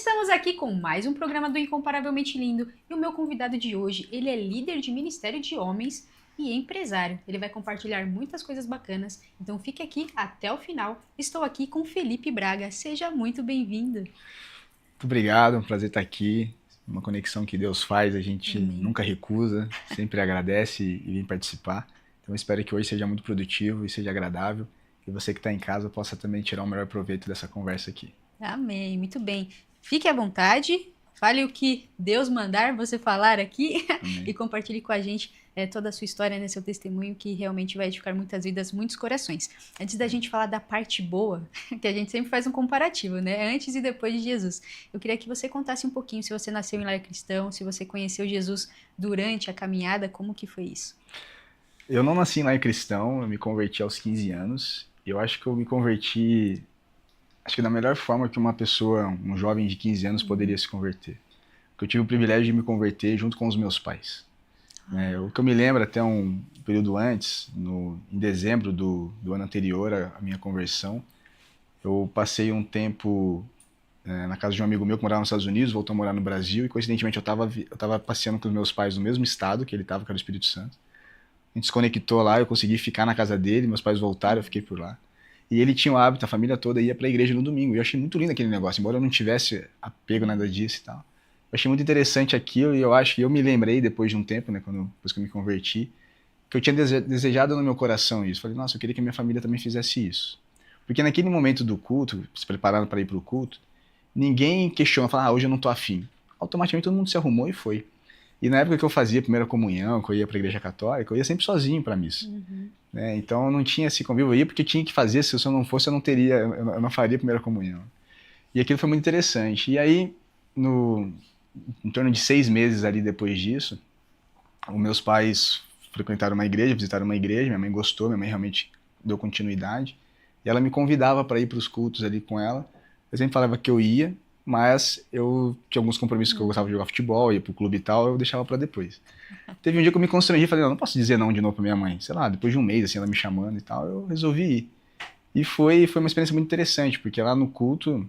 Estamos aqui com mais um programa do Incomparavelmente Lindo e o meu convidado de hoje, ele é líder de Ministério de Homens e empresário. Ele vai compartilhar muitas coisas bacanas, então fique aqui até o final. Estou aqui com Felipe Braga, seja muito bem-vindo. Muito obrigado, é um prazer estar aqui. Uma conexão que Deus faz, a gente Amém. nunca recusa, sempre agradece e vem participar. Então eu espero que hoje seja muito produtivo e seja agradável. E você que está em casa possa também tirar o melhor proveito dessa conversa aqui. Amém, muito bem. Fique à vontade, fale o que Deus mandar você falar aqui e compartilhe com a gente toda a sua história, né, seu testemunho, que realmente vai edificar muitas vidas, muitos corações. Antes da gente falar da parte boa, que a gente sempre faz um comparativo, né, antes e depois de Jesus, eu queria que você contasse um pouquinho se você nasceu em lar cristão, se você conheceu Jesus durante a caminhada, como que foi isso? Eu não nasci em lar cristão, eu me converti aos 15 anos. Eu acho que eu me converti, acho que da melhor forma que uma pessoa, um jovem de 15 anos poderia se converter. Porque eu tive o privilégio de me converter junto com os meus pais. O que eu me lembro até um período antes, em dezembro do ano anterior à minha conversão, eu passei um tempo na casa de um amigo meu que morava nos Estados Unidos, voltou a morar no Brasil, e coincidentemente eu tava passeando com os meus pais no mesmo estado que ele estava, que era o Espírito Santo. A gente se conectou lá, eu consegui ficar na casa dele, meus pais voltaram, eu fiquei por lá. E ele tinha o hábito, a família toda ia pra igreja no domingo, e eu achei muito lindo aquele negócio, embora eu não tivesse apego nada disso e tal. Eu achei muito interessante aquilo, e eu acho que eu me lembrei depois de um tempo, né, depois que eu me converti, que eu tinha desejado no meu coração isso. Falei, nossa, eu queria que a minha família também fizesse isso. Porque naquele momento do culto, se preparando para ir pro culto, ninguém questiona, fala, hoje eu não tô afim. Automaticamente todo mundo se arrumou e foi. E na época que eu fazia a primeira comunhão, que eu ia pra igreja católica, eu ia sempre sozinho pra missa. Né? Então eu não tinha esse convívio, eu ia porque eu tinha que fazer, se eu não fosse eu não teria, eu não faria a primeira comunhão. E aquilo foi muito interessante. E aí, em torno de 6 meses ali depois disso, os meus pais frequentaram uma igreja, visitaram uma igreja, minha mãe gostou, minha mãe realmente deu continuidade, e ela me convidava para ir para os cultos ali com ela. Eu sempre falava que eu ia, mas eu tinha alguns compromissos que eu gostava de jogar futebol, ia pro clube e tal, eu deixava para depois. Teve um dia que eu me constrangi e falei, não posso dizer não de novo pra minha mãe. Sei lá, depois de um mês, assim, ela me chamando e tal, eu resolvi ir. E foi uma experiência muito interessante, porque lá no culto,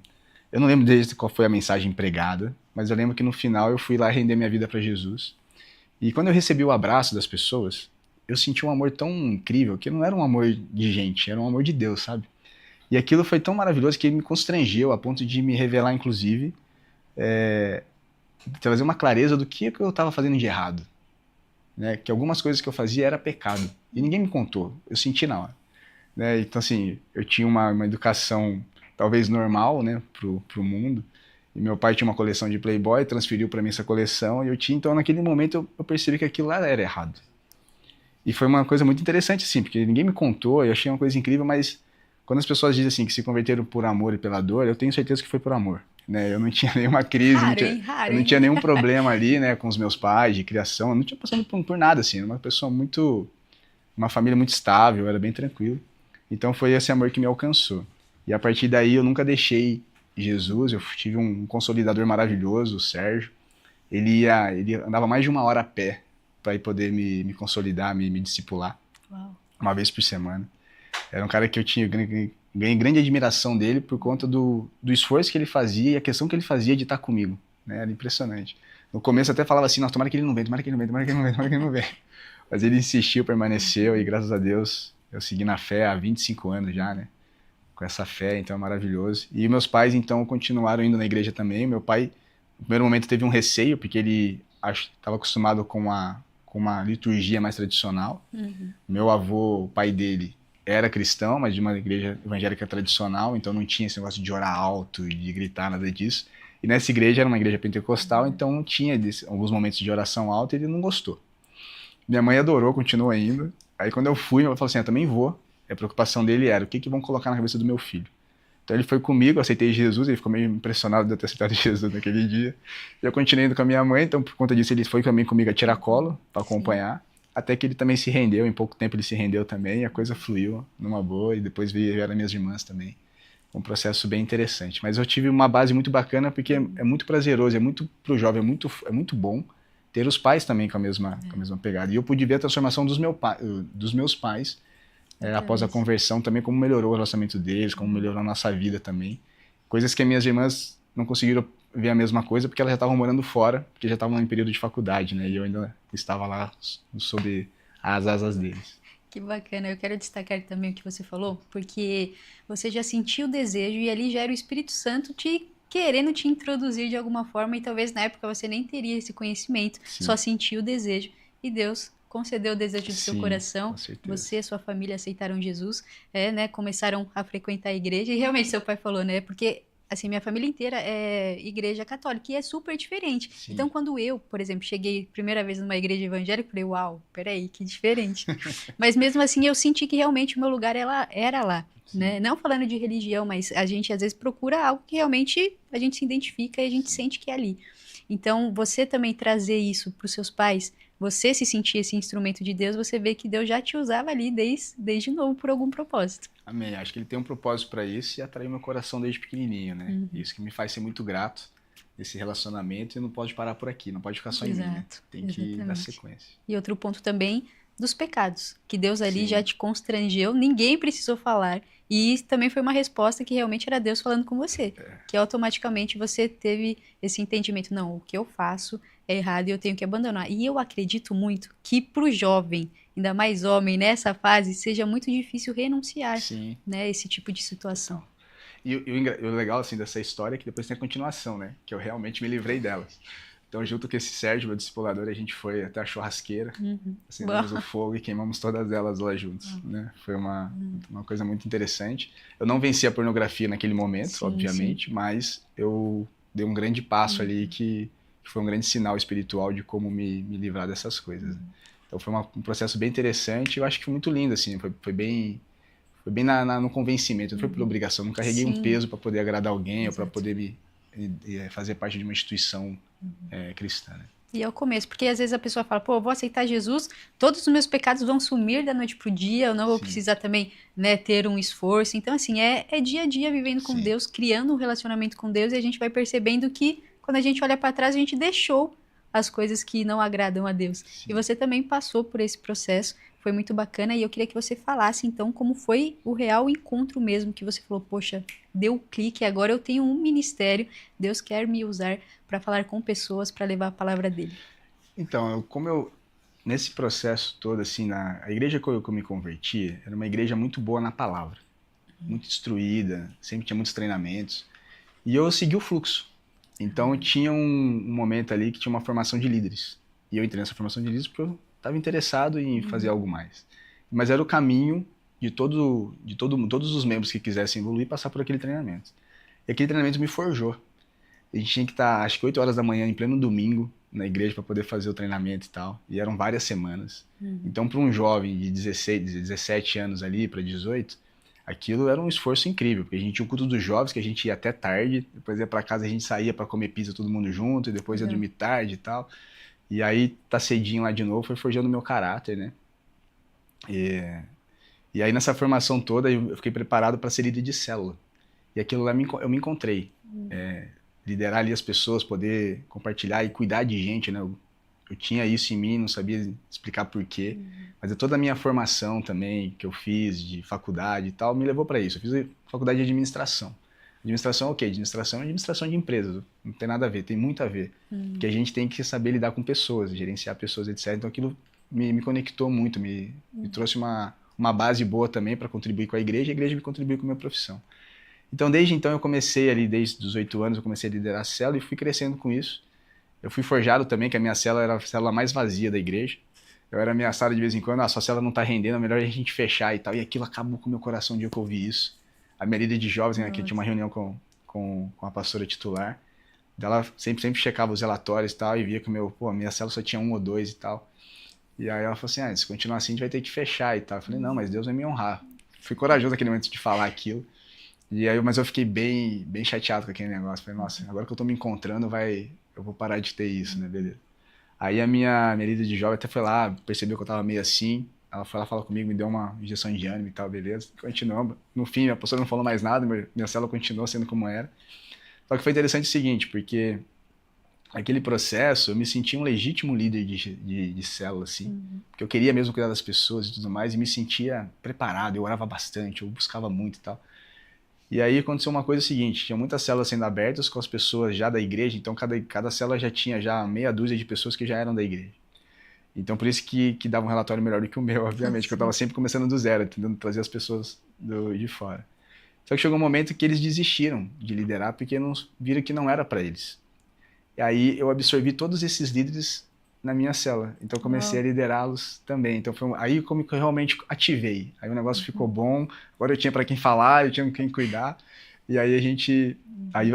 eu não lembro desde qual foi a mensagem pregada, mas eu lembro que no final eu fui lá render minha vida para Jesus. E quando eu recebi o abraço das pessoas, eu senti um amor tão incrível, que não era um amor de gente, era um amor de Deus, sabe? E aquilo foi tão maravilhoso que ele me constrangeu a ponto de me revelar, inclusive, trazer uma clareza do que eu estava fazendo de errado. Né? Que algumas coisas que eu fazia era pecado. E ninguém me contou, eu senti na hora. Né? Então, assim, eu tinha uma educação talvez normal, né, pro mundo. E meu pai tinha uma coleção de Playboy, transferiu para mim essa coleção, e eu tinha, então naquele momento eu percebi que aquilo lá era errado. E foi uma coisa muito interessante, assim, porque ninguém me contou, eu achei uma coisa incrível, mas quando as pessoas dizem assim que se converteram por amor e pela dor, eu tenho certeza que foi por amor. Né? Eu não tinha nenhuma crise, Raro, hein? Raro, eu não hein? tinha nenhum problema ali, né, com os meus pais de criação, eu não tinha passado por nada, assim, era uma pessoa muito, uma família muito estável, eu era bem tranquilo. Então foi esse amor que me alcançou. E a partir daí eu nunca deixei Jesus, eu tive um consolidador maravilhoso, o Sérgio. Ele andava mais de 1 hora a pé para poder me consolidar, me discipular, Uau. uma vez por semana. Era um cara que eu ganhei grande admiração dele por conta do esforço que ele fazia e a questão que ele fazia de estar comigo. Né? Era impressionante. No começo eu até falava assim, nossa, tomara que ele não venha, tomara que ele não venha, tomara que ele não venha, tomara que ele não venha. Mas ele insistiu, permaneceu e graças a Deus eu segui na fé há 25 anos já, né? Com essa fé, então é maravilhoso. E meus pais, então, continuaram indo na igreja também. Meu pai, no primeiro momento, teve um receio, porque ele estava acostumado com uma liturgia mais tradicional. Meu avô, o pai dele, era cristão, mas de uma igreja evangélica tradicional, então não tinha esse negócio de orar alto e de gritar, nada disso. E nessa igreja era uma igreja pentecostal, então tinha alguns momentos de oração alta e ele não gostou. Minha mãe adorou, continuou indo. Aí quando eu fui, ela falou assim, eu também vou. A preocupação dele era, o que vão colocar na cabeça do meu filho? Então ele foi comigo, eu aceitei Jesus, ele ficou meio impressionado de eu ter aceitado Jesus naquele dia. Eu continuei indo com a minha mãe, então por conta disso ele foi também comigo a tiracolo, para acompanhar. Até que ele também se rendeu, em pouco tempo ele se rendeu também, e a coisa fluiu numa boa, e depois vieram minhas irmãs também. Um processo bem interessante. Mas eu tive uma base muito bacana, porque é muito prazeroso, é muito pro jovem, é muito bom ter os pais também com a mesma pegada. E eu pude ver a transformação dos meus pais após a conversão também, como melhorou o relacionamento deles, como melhorou a nossa vida também. Coisas que as minhas irmãs não conseguiram ver a mesma coisa, porque elas já estavam morando fora, porque já estavam em período de faculdade, né? E eu ainda estava lá sob as asas deles. Que bacana. Eu quero destacar também o que você falou, porque você já sentiu o desejo e ali já era o Espírito Santo te querendo te introduzir de alguma forma e talvez na época você nem teria esse conhecimento, só Sim, sentiu o desejo e Deus concedeu o desejo do seu sim, coração. com certeza. Você e sua família aceitaram Jesus, né? Começaram a frequentar a igreja e realmente seu pai falou, né? Porque assim, minha família inteira é igreja católica e é super diferente. Então, Sim, quando eu, por exemplo, cheguei primeira vez numa igreja evangélica, eu falei, uau, peraí, que diferente. Mas mesmo assim, eu senti que realmente o meu lugar era lá, sim. né? Não falando de religião, mas a gente às vezes procura algo que realmente a gente se identifica e a gente sente que é ali. Então, você também trazer isso para os seus pais, você se sentir esse instrumento de Deus, você vê que Deus já te usava ali desde novo por algum propósito. Amém. Acho que ele tem um propósito para isso e atraiu meu coração desde pequenininho, né? Uhum. Isso que me faz ser muito grato desse relacionamento e não pode parar por aqui, não pode ficar só em mim, né? Exato, Tem que dar exatamente. sequência. E outro ponto também dos pecados, que Deus ali já Sim, te constrangeu, ninguém precisou falar. E isso também foi uma resposta que realmente era Deus falando com você, que automaticamente você teve esse entendimento, não, o que eu faço é errado e eu tenho que abandonar. E eu acredito muito que para o jovem, ainda mais homem nessa fase, seja muito difícil renunciar, sim, né, esse tipo de situação. total. E o legal, assim, dessa história é que depois tem a continuação, né? Que eu realmente me livrei delas. Então, junto com esse Sérgio, meu discipulador, a gente foi até a churrasqueira, Uhum. acendemos o fogo e queimamos todas elas lá juntos, né? Foi uma coisa muito interessante. Eu não venci a pornografia naquele momento, Sim, sim. obviamente, mas eu dei um grande passo ali Uhum. que foi um grande sinal espiritual de como me livrar dessas coisas, né? Então foi um processo bem interessante e eu acho que foi muito lindo, assim, foi bem no convencimento, não foi por Uhum. obrigação, não carreguei um Sim, peso para poder agradar alguém ou para exato. poder fazer parte de uma instituição cristã, né? E é o começo, porque às vezes a pessoa fala, pô, eu vou aceitar Jesus, todos os meus pecados vão sumir da noite pro dia, eu não vou Sim, precisar também, né, ter um esforço. Então, assim, é dia a dia vivendo com sim, Deus, criando um relacionamento com Deus, e a gente vai percebendo que quando a gente olha para trás, a gente deixou as coisas que não agradam a Deus. E sim. você também passou por esse processo, foi muito bacana, e eu queria que você falasse, então, como foi o real encontro mesmo, que você falou, poxa, deu o clique, agora eu tenho um ministério, Deus quer me usar para falar com pessoas, para levar a palavra dele. Então, nesse processo todo, assim, a igreja que eu me converti era uma igreja muito boa na palavra, muito instruída, sempre tinha muitos treinamentos, e eu segui o fluxo. Então, tinha um momento ali que tinha uma formação de líderes, e eu entrei nessa formação de líderes porque eu estava interessado em fazer Uhum. algo mais. Mas era o caminho todos os membros que quisessem evoluir passar por aquele treinamento. E aquele treinamento me forjou. A gente tinha que estar, acho que 8 horas da manhã, em pleno domingo, na igreja para poder fazer o treinamento e tal. E eram várias semanas. Uhum. Então, para um jovem de 16, 17 anos ali para 18, aquilo era um esforço incrível, porque a gente tinha o culto dos jovens, que a gente ia até tarde, depois ia para casa, a gente saía para comer pizza todo mundo junto, e depois ia Legal. dormir tarde e tal. E aí, tá cedinho lá de novo, foi forjando o meu caráter, né? E aí, nessa formação toda, eu fiquei preparado para ser líder de célula. E aquilo lá eu me encontrei. Liderar ali as pessoas, poder compartilhar e cuidar de gente, né? Eu tinha isso em mim, não sabia explicar por quê, mas toda a minha formação também que eu fiz de faculdade e tal me levou para isso. Eu fiz faculdade de administração. Administração é o quê? Administração é administração de empresas, não tem nada a ver, tem muito a ver, porque a gente tem que saber lidar com pessoas, gerenciar pessoas, etc. Então aquilo me conectou muito, me trouxe uma base boa também para contribuir com a igreja me contribuiu com a minha profissão. Então, desde então, eu comecei ali, desde os 8 anos, eu comecei a liderar a célula e fui crescendo com isso. Eu fui forjado também, que a minha célula era a célula mais vazia da igreja. Eu era ameaçado de vez em quando, sua célula não tá rendendo, é melhor a gente fechar e tal. E aquilo acabou com o meu coração o dia que eu ouvi isso. A minha líder de jovens, né, que tinha Nossa. uma reunião com a pastora titular, ela sempre checava os relatórios e tal, e via que a minha célula só tinha um ou dois e tal. E aí ela falou assim, se continuar assim, a gente vai ter que fechar e tal. Eu falei, não, mas Deus vai me honrar. Fui corajoso naquele momento de falar aquilo. E aí, mas eu fiquei bem chateado com aquele negócio. Falei, nossa, agora que eu tô me encontrando, eu vou parar de ter isso, né, beleza. Aí a minha líder de jovem até foi lá, percebeu que eu tava meio assim. Ela foi lá falar comigo, me deu uma injeção de ânimo e tal, beleza. Continuamos. No fim, a pastora não falou mais nada, minha célula continuou sendo como era. Só que foi interessante o seguinte, porque aquele processo, eu me senti um legítimo líder de célula, assim. Uhum. Porque eu queria mesmo cuidar das pessoas e tudo mais, e me sentia preparado. Eu orava bastante, eu buscava muito e tal. E aí aconteceu uma coisa seguinte, tinha muitas células sendo abertas com as pessoas já da igreja, então cada célula já tinha já meia dúzia de pessoas que já eram da igreja. Então por isso que dava um relatório melhor do que o meu, obviamente, que eu estava sempre começando do zero, tentando trazer as pessoas de fora. Só que chegou um momento que eles desistiram de liderar porque viram que não era para eles. E aí eu absorvi todos esses líderes na minha célula. Então eu comecei a liderá-los também. Então aí como que eu realmente ativei. Aí o negócio ficou bom. Agora eu tinha para quem falar, eu tinha com quem cuidar. E aí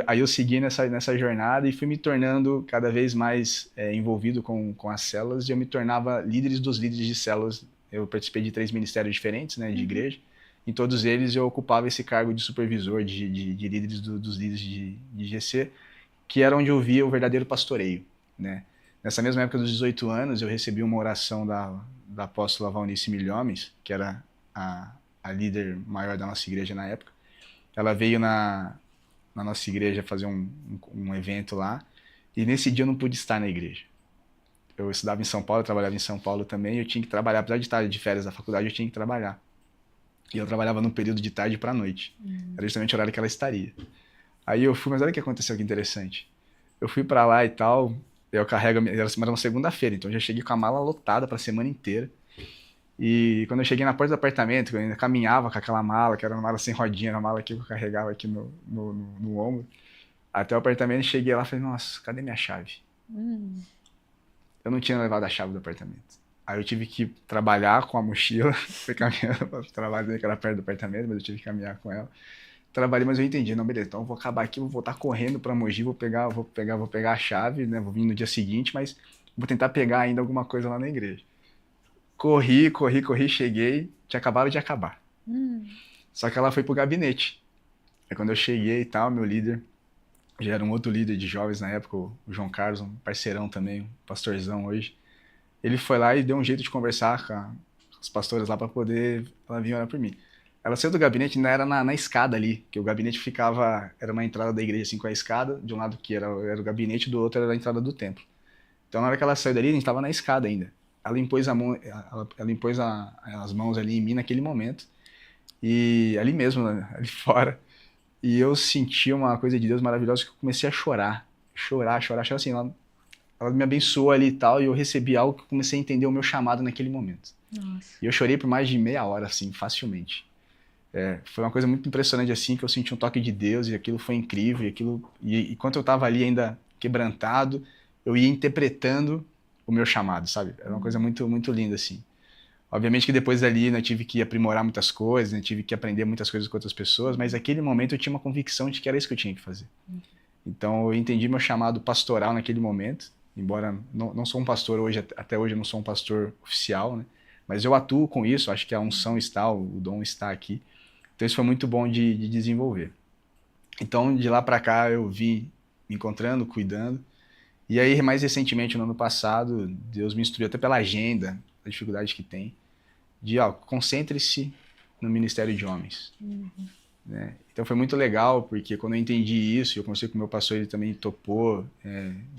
aí eu segui nessa jornada e fui me tornando cada vez mais envolvido com as células e eu me tornava líderes dos líderes de células. Eu participei de 3 ministérios diferentes, né, de igreja. Em todos eles eu ocupava esse cargo de supervisor, de líderes dos líderes de GC, que era onde eu via o verdadeiro pastoreio, né? Nessa mesma época dos 18 anos, eu recebi uma oração da apóstola Valnice Milhomes, que era a líder maior da nossa igreja na época. Ela veio na nossa igreja fazer um evento lá, e nesse dia eu não pude estar na igreja. Eu estudava em São Paulo, eu trabalhava em São Paulo também, eu tinha que trabalhar, apesar de estar de férias da faculdade, eu tinha que trabalhar. E eu trabalhava num período de tarde para noite. Era justamente o horário que ela estaria. Aí eu fui, mas olha o que aconteceu que interessante. Eu fui para lá e tal, eu carrego, era uma segunda-feira, então eu já cheguei com a mala lotada para a semana inteira. E quando eu cheguei na porta do apartamento, eu ainda caminhava com aquela mala, que era uma mala sem rodinha, uma mala que eu carregava aqui no ombro, até o apartamento, cheguei lá e falei, nossa, cadê minha chave? Eu não tinha levado a chave do apartamento. Aí eu tive que trabalhar com a mochila, fui caminhando para o trabalho, que era perto do apartamento, mas eu tive que caminhar com ela. Trabalhei, mas eu entendi, não, beleza, então eu vou acabar aqui, vou voltar correndo para Mogi, vou pegar a chave, né, vou vir no dia seguinte, mas vou tentar pegar ainda alguma coisa lá na igreja. Corri, cheguei, tinha acabado de acabar. Só que ela foi pro gabinete. Aí quando eu cheguei e tal, meu líder, já era um outro líder de jovens na época, o João Carlos, um parceirão também, um pastorzão hoje, ele foi lá e deu um jeito de conversar com as pastoras lá para poder ela vir olhar por mim. Ela saiu do gabinete, ainda era na escada ali, que o gabinete era uma entrada da igreja assim com a escada, de um lado que era o gabinete, do outro era a entrada do templo. Então na hora que ela saiu dali, a gente estava na escada ainda. Ela impôs as mãos ali em mim naquele momento, e ali mesmo, né, ali fora, e eu senti uma coisa de Deus maravilhosa que eu comecei a chorar assim, ela me abençoou ali e tal, e eu recebi algo que eu comecei a entender o meu chamado naquele momento. Nossa. E eu chorei por mais de meia hora, assim, facilmente. Foi uma coisa muito impressionante, assim, que eu senti um toque de Deus, e aquilo foi incrível, e enquanto eu estava ali ainda quebrantado, eu ia interpretando o meu chamado, sabe? Era uma coisa muito, muito linda, assim. Obviamente que depois dali, né, tive que aprimorar muitas coisas, né, tive que aprender muitas coisas com outras pessoas, mas naquele momento eu tinha uma convicção de que era isso que eu tinha que fazer. Então eu entendi meu chamado pastoral naquele momento, embora não sou um pastor hoje, até hoje eu não sou um pastor oficial, né? Mas eu atuo com isso, acho que a unção está, o dom está aqui. Então isso foi muito bom de desenvolver. Então de lá para cá eu vim me encontrando, cuidando. E aí mais recentemente, no ano passado, Deus me instruiu até pela agenda, a dificuldade que tem, de concentre-se no ministério de homens. Né? Então foi muito legal, porque quando eu entendi isso, eu conversei com o meu pastor, ele também topou,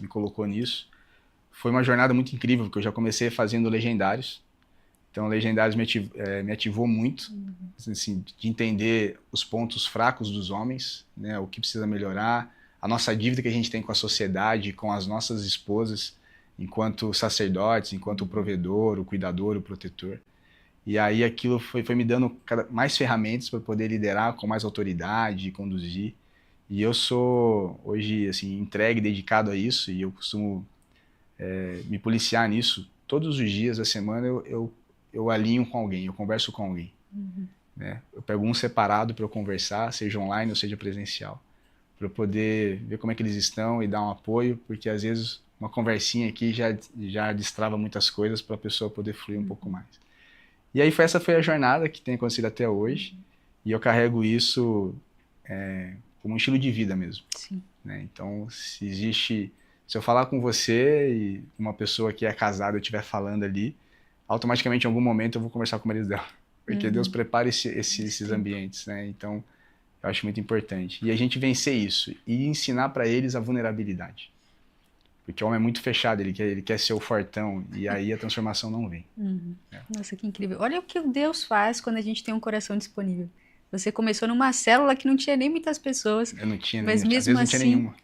me colocou nisso. Foi uma jornada muito incrível, porque eu já comecei fazendo legendários. Então, legendários me ativou muito, assim, de entender os pontos fracos dos homens, né, o que precisa melhorar, a nossa dívida que a gente tem com a sociedade, com as nossas esposas, enquanto sacerdotes, enquanto o provedor, o cuidador, o protetor. E aí aquilo foi me dando mais ferramentas para poder liderar com mais autoridade e conduzir. E eu sou hoje assim entregue, dedicado a isso, e eu costumo me policiar nisso. Todos os dias da semana eu alinho com alguém, eu converso com alguém. Né? Eu pego um separado para eu conversar, seja online ou seja presencial, para eu poder ver como é que eles estão e dar um apoio, porque às vezes uma conversinha aqui já destrava muitas coisas para a pessoa poder fluir um pouco mais. E aí essa foi a jornada que tem acontecido até hoje, e eu carrego isso como um estilo de vida mesmo. Sim. Né? Então, se eu falar com você e uma pessoa que é casada eu estiver falando ali, automaticamente em algum momento eu vou conversar com o marido dela, porque Deus prepara esses ambientes, né? Então, eu acho muito importante. E a gente vencer isso e ensinar para eles a vulnerabilidade. Porque o homem é muito fechado, ele quer ser o fortão, e aí a transformação não vem. Nossa, que incrível. Olha o que Deus faz quando a gente tem um coração disponível. Você começou numa célula que não tinha nem muitas pessoas. Eu não tinha, Mas às vezes mesmo não tinha assim, nenhuma.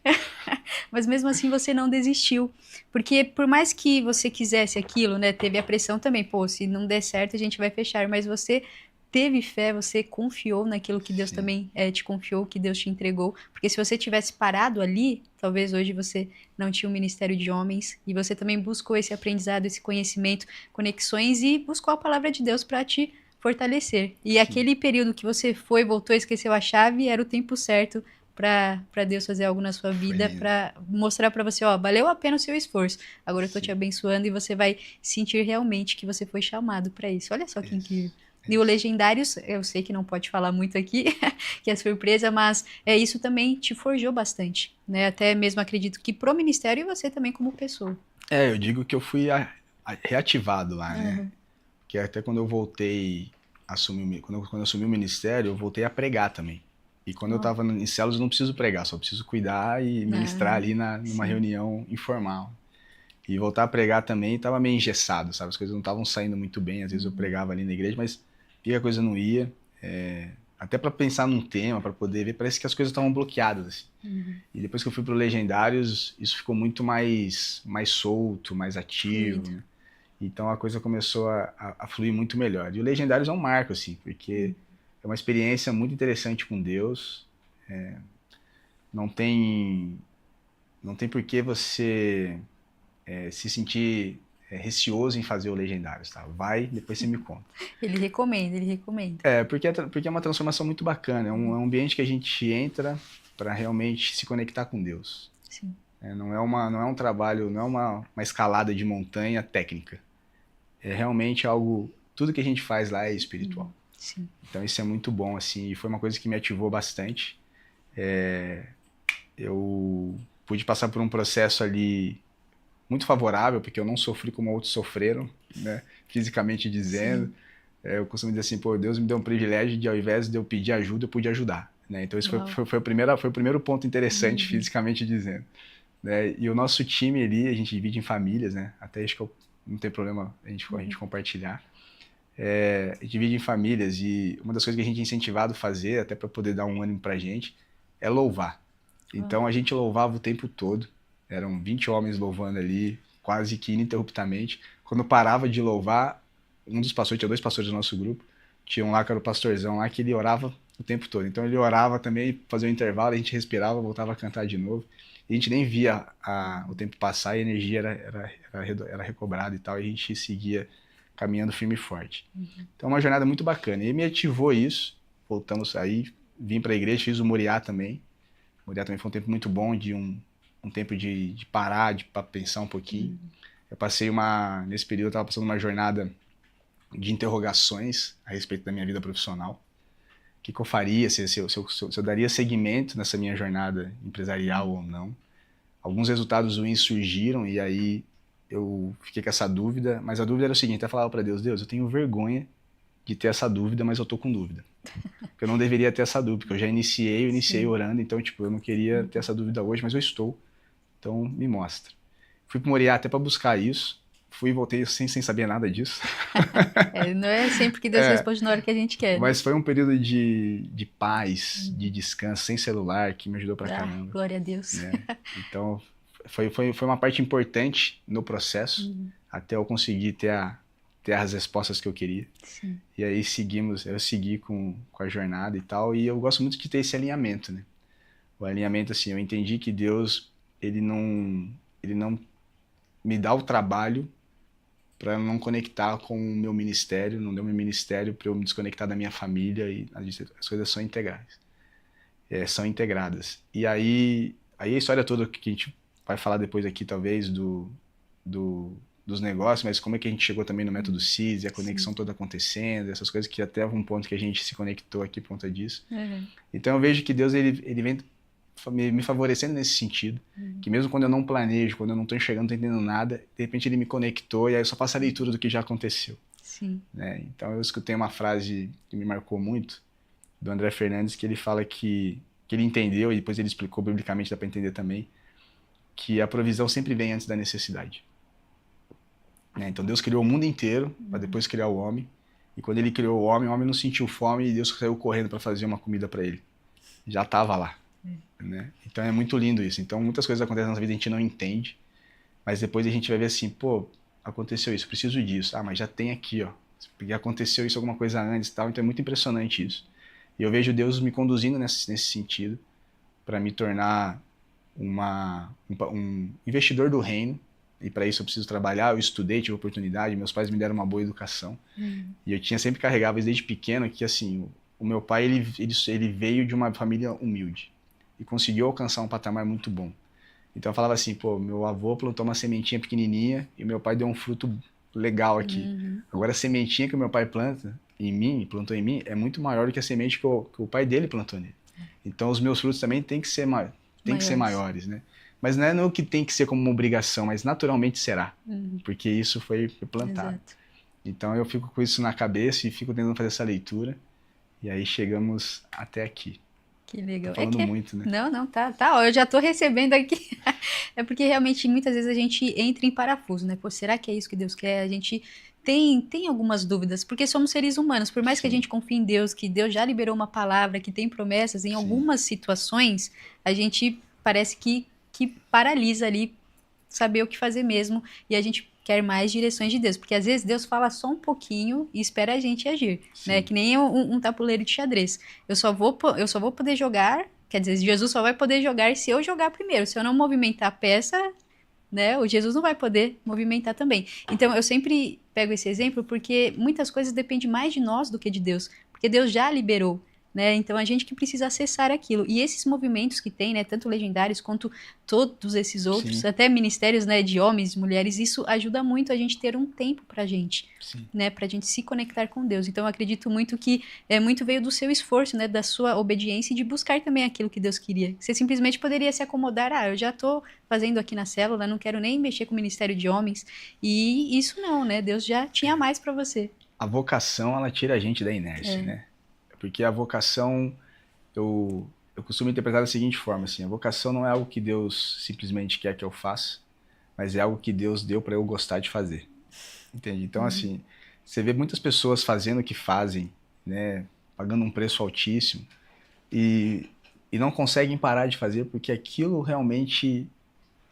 mas mesmo assim você não desistiu. Porque por mais que você quisesse aquilo, né? Teve a pressão também, pô, se não der certo a gente vai fechar. Mas você teve fé, você confiou naquilo que Deus Sim, também te confiou, que Deus te entregou. Porque se você tivesse parado ali, talvez hoje você não tinha um ministério de homens. E você também buscou esse aprendizado, esse conhecimento, conexões e buscou a palavra de Deus para te fortalecer. E sim. aquele período que você foi, voltou, esqueceu a chave, era o tempo certo para Deus fazer algo na sua Foi vida, mesmo. para mostrar para você, ó, valeu a pena o seu esforço. Agora eu tô te Sim, abençoando e você vai sentir realmente que você foi chamado para isso. Olha só que incrível. isso, E o isso. Legendários, eu sei que não pode falar muito aqui, que é surpresa, mas isso também te forjou bastante, né? Até mesmo acredito que pro ministério e você também como pessoa. É, eu digo que eu fui reativado lá, né? Uhum. Que até quando eu voltei a assumir, quando eu assumi o ministério, eu voltei a pregar também. E quando eu Ó, estava em células, eu não preciso pregar, só preciso cuidar e ministrar ah, ali numa sim. reunião informal. E voltar a pregar também estava meio engessado, sabe? As coisas não estavam saindo muito bem. Às vezes eu Uhum. pregava ali na igreja, mas via que a coisa não ia. Até para pensar num tema, para poder ver, parece que as coisas estavam bloqueadas, assim. Uhum. E depois que eu fui pro Legendários, isso ficou muito mais solto, mais ativo, Fluido. né? Então a coisa começou a fluir muito melhor. E o Legendários é um marco, assim, porque é uma experiência muito interessante com Deus. Não tem, não tem por que você se sentir receoso em fazer o Legendários, tá? Vai, depois você me conta. Ele recomenda, ele recomenda. Porque é uma transformação muito bacana. É um ambiente que a gente entra para realmente se conectar com Deus. Sim. Não é um trabalho, não é uma escalada de montanha técnica. É realmente algo. Tudo que a gente faz lá é espiritual. Sim. Então isso é muito bom, assim, e foi uma coisa que me ativou bastante. Eu pude passar por um processo ali muito favorável, porque eu não sofri como outros sofreram, né? Fisicamente dizendo. Sim. Eu costumo dizer assim, pô, Deus me deu um privilégio de, ao invés de eu pedir ajuda, eu pude ajudar. Né? Então, esse Uau. foi o primeiro ponto interessante, Uhum. fisicamente dizendo. Né? E o nosso time ali, a gente divide em famílias, né? Até acho que não tem problema a gente compartilhar. Divide em famílias e uma das coisas que a gente é incentivado a fazer, até para poder dar um ânimo pra gente, é louvar. Uau. Então, a gente louvava o tempo todo. Eram 20 homens louvando ali, quase que ininterruptamente. Quando parava de louvar, um dos pastores, tinha dois pastores do nosso grupo, tinha um lá que era o pastorzão lá, que ele orava o tempo todo. Então ele orava também, fazia um intervalo, a gente respirava, voltava a cantar de novo. E a gente nem via o tempo passar e a energia era recobrada e tal, e a gente seguia caminhando firme e forte. Então é uma jornada muito bacana. E me ativou isso, voltamos aí, vim para a igreja, fiz o Moriá também. O Moriá também foi um tempo muito bom, de um tempo de parar, pra pensar um pouquinho. Eu passei nesse período eu estava passando uma jornada de interrogações a respeito da minha vida profissional. O que eu faria, se eu daria seguimento nessa minha jornada empresarial ou não. Alguns resultados ruins surgiram e aí eu fiquei com essa dúvida, mas a dúvida era o seguinte, eu falava para Deus, eu tenho vergonha de ter essa dúvida, mas eu tô com dúvida. Porque eu não deveria ter essa dúvida, porque eu iniciei Sim. orando, então tipo, eu não queria ter essa dúvida hoje, mas eu estou. Então me mostra. Fui pro Moriá até para buscar isso. Fui e voltei sem saber nada disso. Não é sempre que Deus responde na hora que a gente quer, né? Mas foi um período de paz, de descanso, sem celular, que me ajudou pra Ah, caramba, glória a Deus. né? Então, foi uma parte importante no processo, até eu conseguir ter as respostas que eu queria. Sim. E aí eu segui com a jornada e tal, e eu gosto muito de ter esse alinhamento, né? O alinhamento, assim, eu entendi que Deus, ele não me dá o trabalho para não conectar com o meu ministério, não deu meu ministério para eu me desconectar da minha família e as coisas são integrais, são integradas. E aí a história toda que a gente vai falar depois aqui, talvez, dos negócios, mas como é que a gente chegou também no método CIS e a Sim. conexão toda acontecendo, essas coisas que até um ponto que a gente se conectou aqui por conta disso. Uhum. Então eu vejo que Deus ele vem me favorecendo nesse sentido, que mesmo quando eu não planejo, quando eu não estou enxergando, não estou entendendo nada, de repente ele me conectou e aí eu só faço a leitura do que já aconteceu. Sim. Né? Então eu escutei uma frase que me marcou muito, do André Fernandes, que ele fala que ele entendeu, e depois ele explicou biblicamente, dá para entender também, que a provisão sempre vem antes da necessidade. Né? Então Deus criou o mundo inteiro, para depois criar o homem, E quando ele criou o homem não sentiu fome e Deus saiu correndo para fazer uma comida para ele. Já estava lá, né? Então é muito lindo isso. Então muitas coisas acontecem na nossa vida, a gente não entende, mas depois a gente vai ver assim, pô, aconteceu isso, preciso disso. Ah, mas já tem aqui, ó. Porque aconteceu isso alguma coisa antes e tal, então é muito impressionante isso. E eu vejo Deus me conduzindo nesse sentido para me tornar um investidor do reino. E para isso eu preciso trabalhar, eu estudei, tive oportunidade, meus pais me deram uma boa educação. E eu tinha sempre carregado desde pequeno que assim, o meu pai ele veio de uma família humilde e conseguiu alcançar um patamar muito bom. Então eu falava assim, pô, meu avô plantou uma sementinha pequenininha e meu pai deu um fruto legal aqui. Agora a sementinha que o meu pai plantou em mim, é muito maior do que a semente que o pai dele plantou nele. Então os meus frutos também têm que ser maiores, né? Mas não é no que tem que ser como uma obrigação, mas naturalmente será, porque isso foi plantado. Exato. Então eu fico com isso na cabeça e fico tentando fazer essa leitura, e aí chegamos até aqui. Que legal. Tô falando muito, né? Não, tá, ó, eu já tô recebendo aqui. É porque realmente muitas vezes a gente entra em parafuso, né? Pô, será que é isso que Deus quer? A gente tem algumas dúvidas, porque somos seres humanos. Por mais que a gente confie em Deus, que Deus já liberou uma palavra, que tem promessas, em algumas situações, a gente parece que paralisa ali saber o que fazer mesmo, e a gente quer mais direções de Deus, porque às vezes Deus fala só um pouquinho e espera a gente agir, né? Que nem um tabuleiro de xadrez. Eu só vou poder jogar, quer dizer, Jesus só vai poder jogar se eu jogar primeiro. Se eu não movimentar a peça, né, o Jesus não vai poder movimentar também. Então eu sempre pego esse exemplo porque muitas coisas dependem mais de nós do que de Deus, porque Deus já liberou. Né? Então a gente que precisa acessar aquilo. E esses movimentos que tem, né, tanto legendários quanto todos esses outros, até ministérios, né, de homens e mulheres, isso ajuda muito a gente ter um tempo pra gente, né, pra gente se conectar com Deus. Então eu acredito muito que muito veio do seu esforço, né, da sua obediência e de buscar também aquilo que Deus queria. Você simplesmente poderia se acomodar, eu já tô fazendo aqui na célula, não quero nem mexer com o ministério de homens. E isso não, né? Deus já tinha mais pra você. A vocação, ela tira a gente da inércia, né? Porque a vocação, eu costumo interpretar da seguinte forma, assim, a vocação não é algo que Deus simplesmente quer que eu faça, mas é algo que Deus deu para eu gostar de fazer, entende? Então, assim, você vê muitas pessoas fazendo o que fazem, né, pagando um preço altíssimo, e não conseguem parar de fazer porque aquilo realmente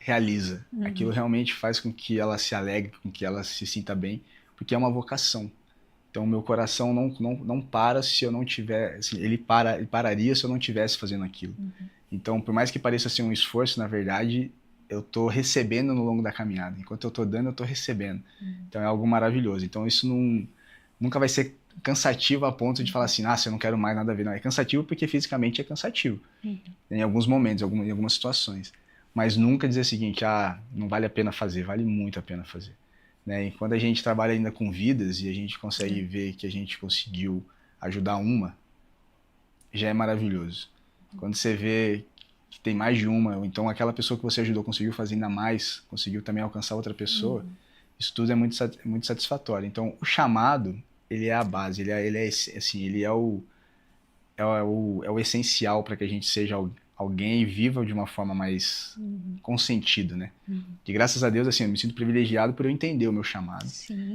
realiza, aquilo realmente faz com que ela se alegre, com que ela se sinta bem, porque é uma vocação. Então, meu coração não para se eu não tiver... Assim, ele pararia se eu não estivesse fazendo aquilo. Então, por mais que pareça ser um esforço, na verdade, eu estou recebendo no longo da caminhada. Enquanto eu estou dando, eu estou recebendo. Então, é algo maravilhoso. Então, isso nunca vai ser cansativo a ponto de falar assim, eu não quero mais nada a ver. Não, é cansativo porque fisicamente é cansativo. Em alguns momentos, em algumas situações. Mas nunca dizer o seguinte, não vale a pena fazer. Vale muito a pena fazer. Né? E quando a gente trabalha ainda com vidas e a gente consegue ver que a gente conseguiu ajudar uma, já é maravilhoso. Quando você vê que tem mais de uma, ou então aquela pessoa que você ajudou conseguiu fazer ainda mais, conseguiu também alcançar outra pessoa, isso tudo é muito satisfatório. Então, o chamado, ele é a base, ele é o essencial para que a gente seja alguém e viva de uma forma mais com sentido, né? E graças a Deus, assim, eu me sinto privilegiado por eu entender o meu chamado.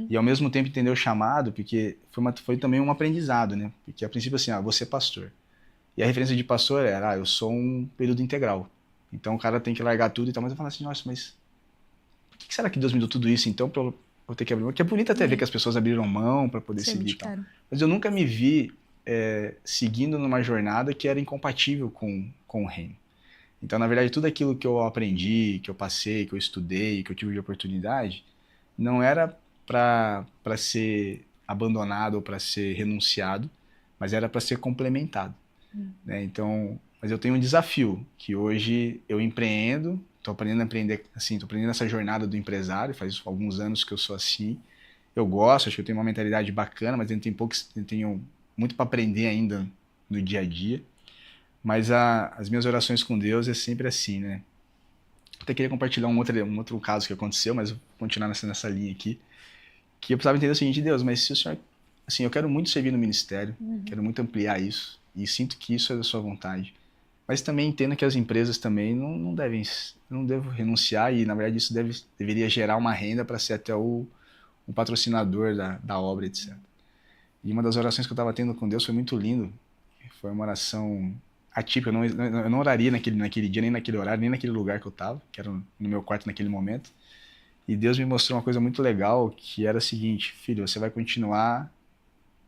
E ao mesmo tempo entender o chamado, porque foi também um aprendizado, né? Porque a princípio assim, vou ser pastor. E a referência de pastor era, eu sou um período integral. Então o cara tem que largar tudo e tal. Mas eu falo assim, nossa, mas por que será que Deus me deu tudo isso então pra eu ter que abrir mão? Porque é bonito até ver que as pessoas abriram mão para poder seguir e tal. Mas eu nunca me vi seguindo numa jornada que era incompatível com o reino. Então, na verdade, tudo aquilo que eu aprendi, que eu passei, que eu estudei, que eu tive de oportunidade, não era para ser abandonado ou para ser renunciado, mas era para ser complementado. Né? Então, mas eu tenho um desafio, que hoje eu empreendo, estou aprendendo a empreender, assim, estou aprendendo essa jornada do empresário, faz alguns anos que eu sou assim. Eu gosto, acho que eu tenho uma mentalidade bacana, mas eu tenho muito para aprender ainda no dia a dia. Mas as minhas orações com Deus é sempre assim, né? Até queria compartilhar um outro caso que aconteceu, mas eu vou continuar nessa linha aqui. Que eu precisava entender o seguinte, Deus, mas se o Senhor... Assim, eu quero muito servir no ministério, quero muito ampliar isso, e sinto que isso é da sua vontade. Mas também entendo que as empresas também não devo renunciar, e na verdade isso deveria gerar uma renda para ser até o patrocinador da obra, etc. E uma das orações que eu estava tendo com Deus foi muito lindo. Foi uma oração atípica. Eu não oraria naquele dia, nem naquele horário, nem naquele lugar que eu estava, que era no meu quarto naquele momento. E Deus me mostrou uma coisa muito legal, que era o seguinte: filho, você vai continuar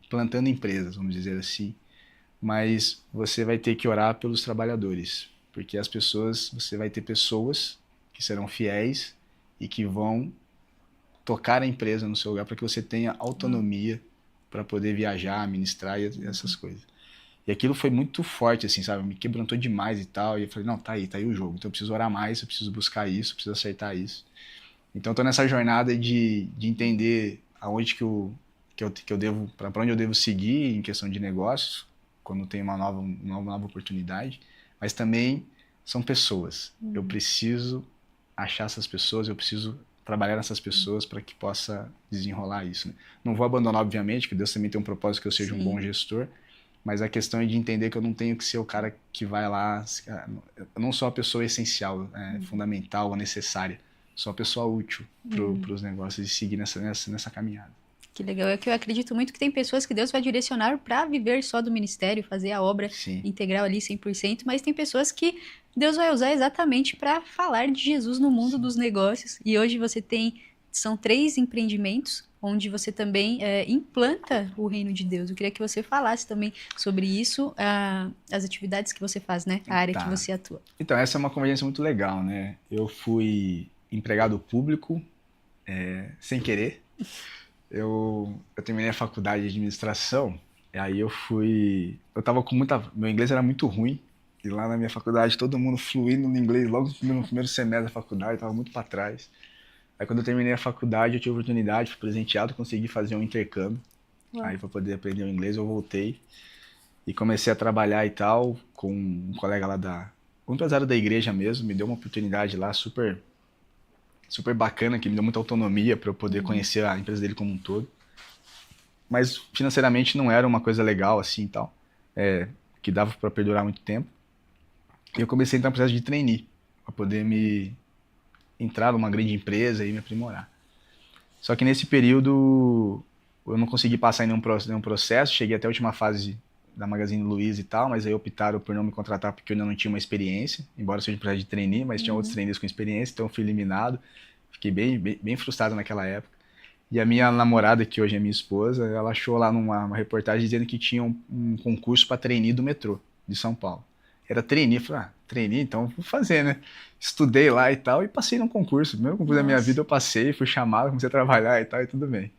plantando empresas, vamos dizer assim, mas você vai ter que orar pelos trabalhadores, porque você vai ter pessoas que serão fiéis e que vão tocar a empresa no seu lugar para que você tenha autonomia para poder viajar, ministrar e essas coisas. E aquilo foi muito forte, assim, sabe? Me quebrantou demais e tal. E eu falei, não, tá aí o jogo. Então eu preciso orar mais, eu preciso buscar isso, eu preciso acertar isso. Então eu tô nessa jornada de entender aonde que eu devo, para onde eu devo seguir em questão de negócios, quando tem uma nova oportunidade. Mas também são pessoas. Eu preciso achar essas pessoas, eu preciso trabalhar nessas pessoas para que possa desenrolar isso, né? Não vou abandonar, obviamente, que Deus também tem um propósito que eu seja um bom gestor, mas a questão é de entender que eu não tenho que ser o cara que vai lá. Eu não sou a pessoa essencial, fundamental ou necessária. Sou a pessoa útil para os negócios e seguir nessa caminhada. Que legal. É que eu acredito muito que tem pessoas que Deus vai direcionar para viver só do ministério, fazer a obra integral ali 100%, mas tem pessoas que Deus vai usar exatamente para falar de Jesus no mundo dos negócios. E hoje são 3 empreendimentos onde você também implanta o reino de Deus. Eu queria que você falasse também sobre isso, as atividades que você faz, né? A área que você atua. Então, essa é uma convergência muito legal, né? Eu fui empregado público sem querer. Eu terminei a faculdade de administração, e aí eu tava com meu inglês era muito ruim, e lá na minha faculdade todo mundo fluindo no inglês logo no primeiro semestre da faculdade, eu tava muito para trás. Aí quando eu terminei a faculdade, eu tive a oportunidade, fui presenteado, consegui fazer um intercâmbio. Aí para poder aprender o inglês eu voltei e comecei a trabalhar e tal com um colega lá um empresário da igreja mesmo, me deu uma oportunidade lá super bacana, que me deu muita autonomia para eu poder conhecer a empresa dele como um todo. Mas financeiramente não era uma coisa legal assim e tal, que dava para perdurar muito tempo. E eu comecei a entrar no processo de trainee, para poder me entrar numa grande empresa e me aprimorar. Só que nesse período eu não consegui passar em nenhum processo, cheguei até a última fase da Magazine Luiza e tal, mas aí optaram por não me contratar porque eu ainda não tinha uma experiência, embora seja um processo de trainee, mas tinha outros trainees com experiência, então eu fui eliminado. Fiquei bem frustrado naquela época. E a minha namorada, que hoje é minha esposa, ela achou lá numa reportagem dizendo que tinha um concurso para trainee do metrô de São Paulo. Era trainee, eu falei, trainee, então vou fazer, né? Estudei lá e tal e passei num concurso. O primeiro concurso da minha vida eu passei, fui chamado, comecei a trabalhar e tal, e tudo bem.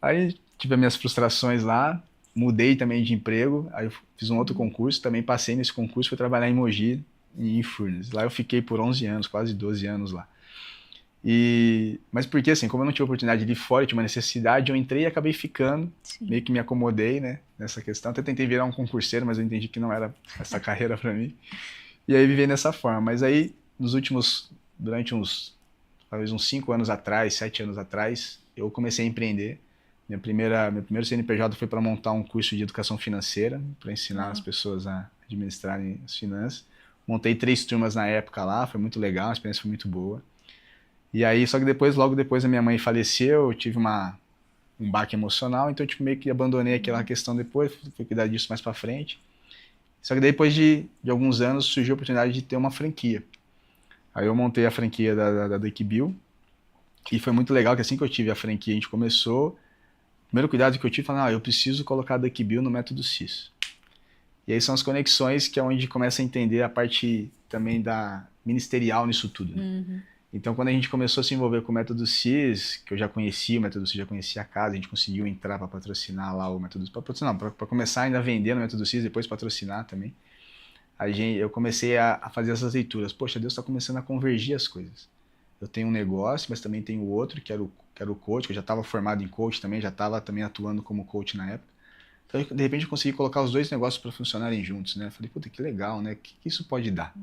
Aí tive as minhas frustrações lá, mudei também de emprego, aí eu fiz um outro concurso, também passei nesse concurso, fui trabalhar em Mogi e em Furnas. Lá eu fiquei por 11 anos, quase 12 anos lá. Mas porque assim, como eu não tinha oportunidade de ir fora, eu tinha uma necessidade, eu entrei e acabei ficando, meio que me acomodei, né, nessa questão. Até tentei virar um concurseiro, mas eu entendi que não era essa carreira para mim. E aí vivi dessa forma. Mas aí, durante talvez uns 5 anos atrás, 7 anos atrás, eu comecei a empreender. Meu primeiro CNPJ foi para montar um curso de educação financeira, para ensinar as pessoas a administrarem as finanças. Montei 3 turmas na época lá, foi muito legal, a experiência foi muito boa. E aí, só que logo depois a minha mãe faleceu, eu tive um baque emocional, então eu meio que abandonei aquela questão depois, fui cuidar disso mais pra frente. Só que depois de alguns anos surgiu a oportunidade de ter uma franquia. Aí eu montei a franquia da Equibio, e foi muito legal que assim que eu tive a franquia, a gente começou, o primeiro cuidado que eu tive, eu preciso colocar a Equibio no método CIS. E aí são as conexões que é onde começa a entender a parte também da ministerial nisso tudo, né? Então, quando a gente começou a se envolver com o método CIS, que eu já conhecia o método CIS, já conhecia a casa, a gente conseguiu entrar para patrocinar lá o método CIS, para começar ainda a vender no método CIS, depois patrocinar também. Eu comecei a fazer essas leituras. Poxa, Deus está começando a convergir as coisas. Eu tenho um negócio, mas também tenho outro, que era o coach, que eu já estava formado em coach também, já estava também atuando como coach na época. Então, de repente, eu consegui colocar os dois negócios para funcionarem juntos, né? Falei, puta, que legal, né? O que isso pode dar?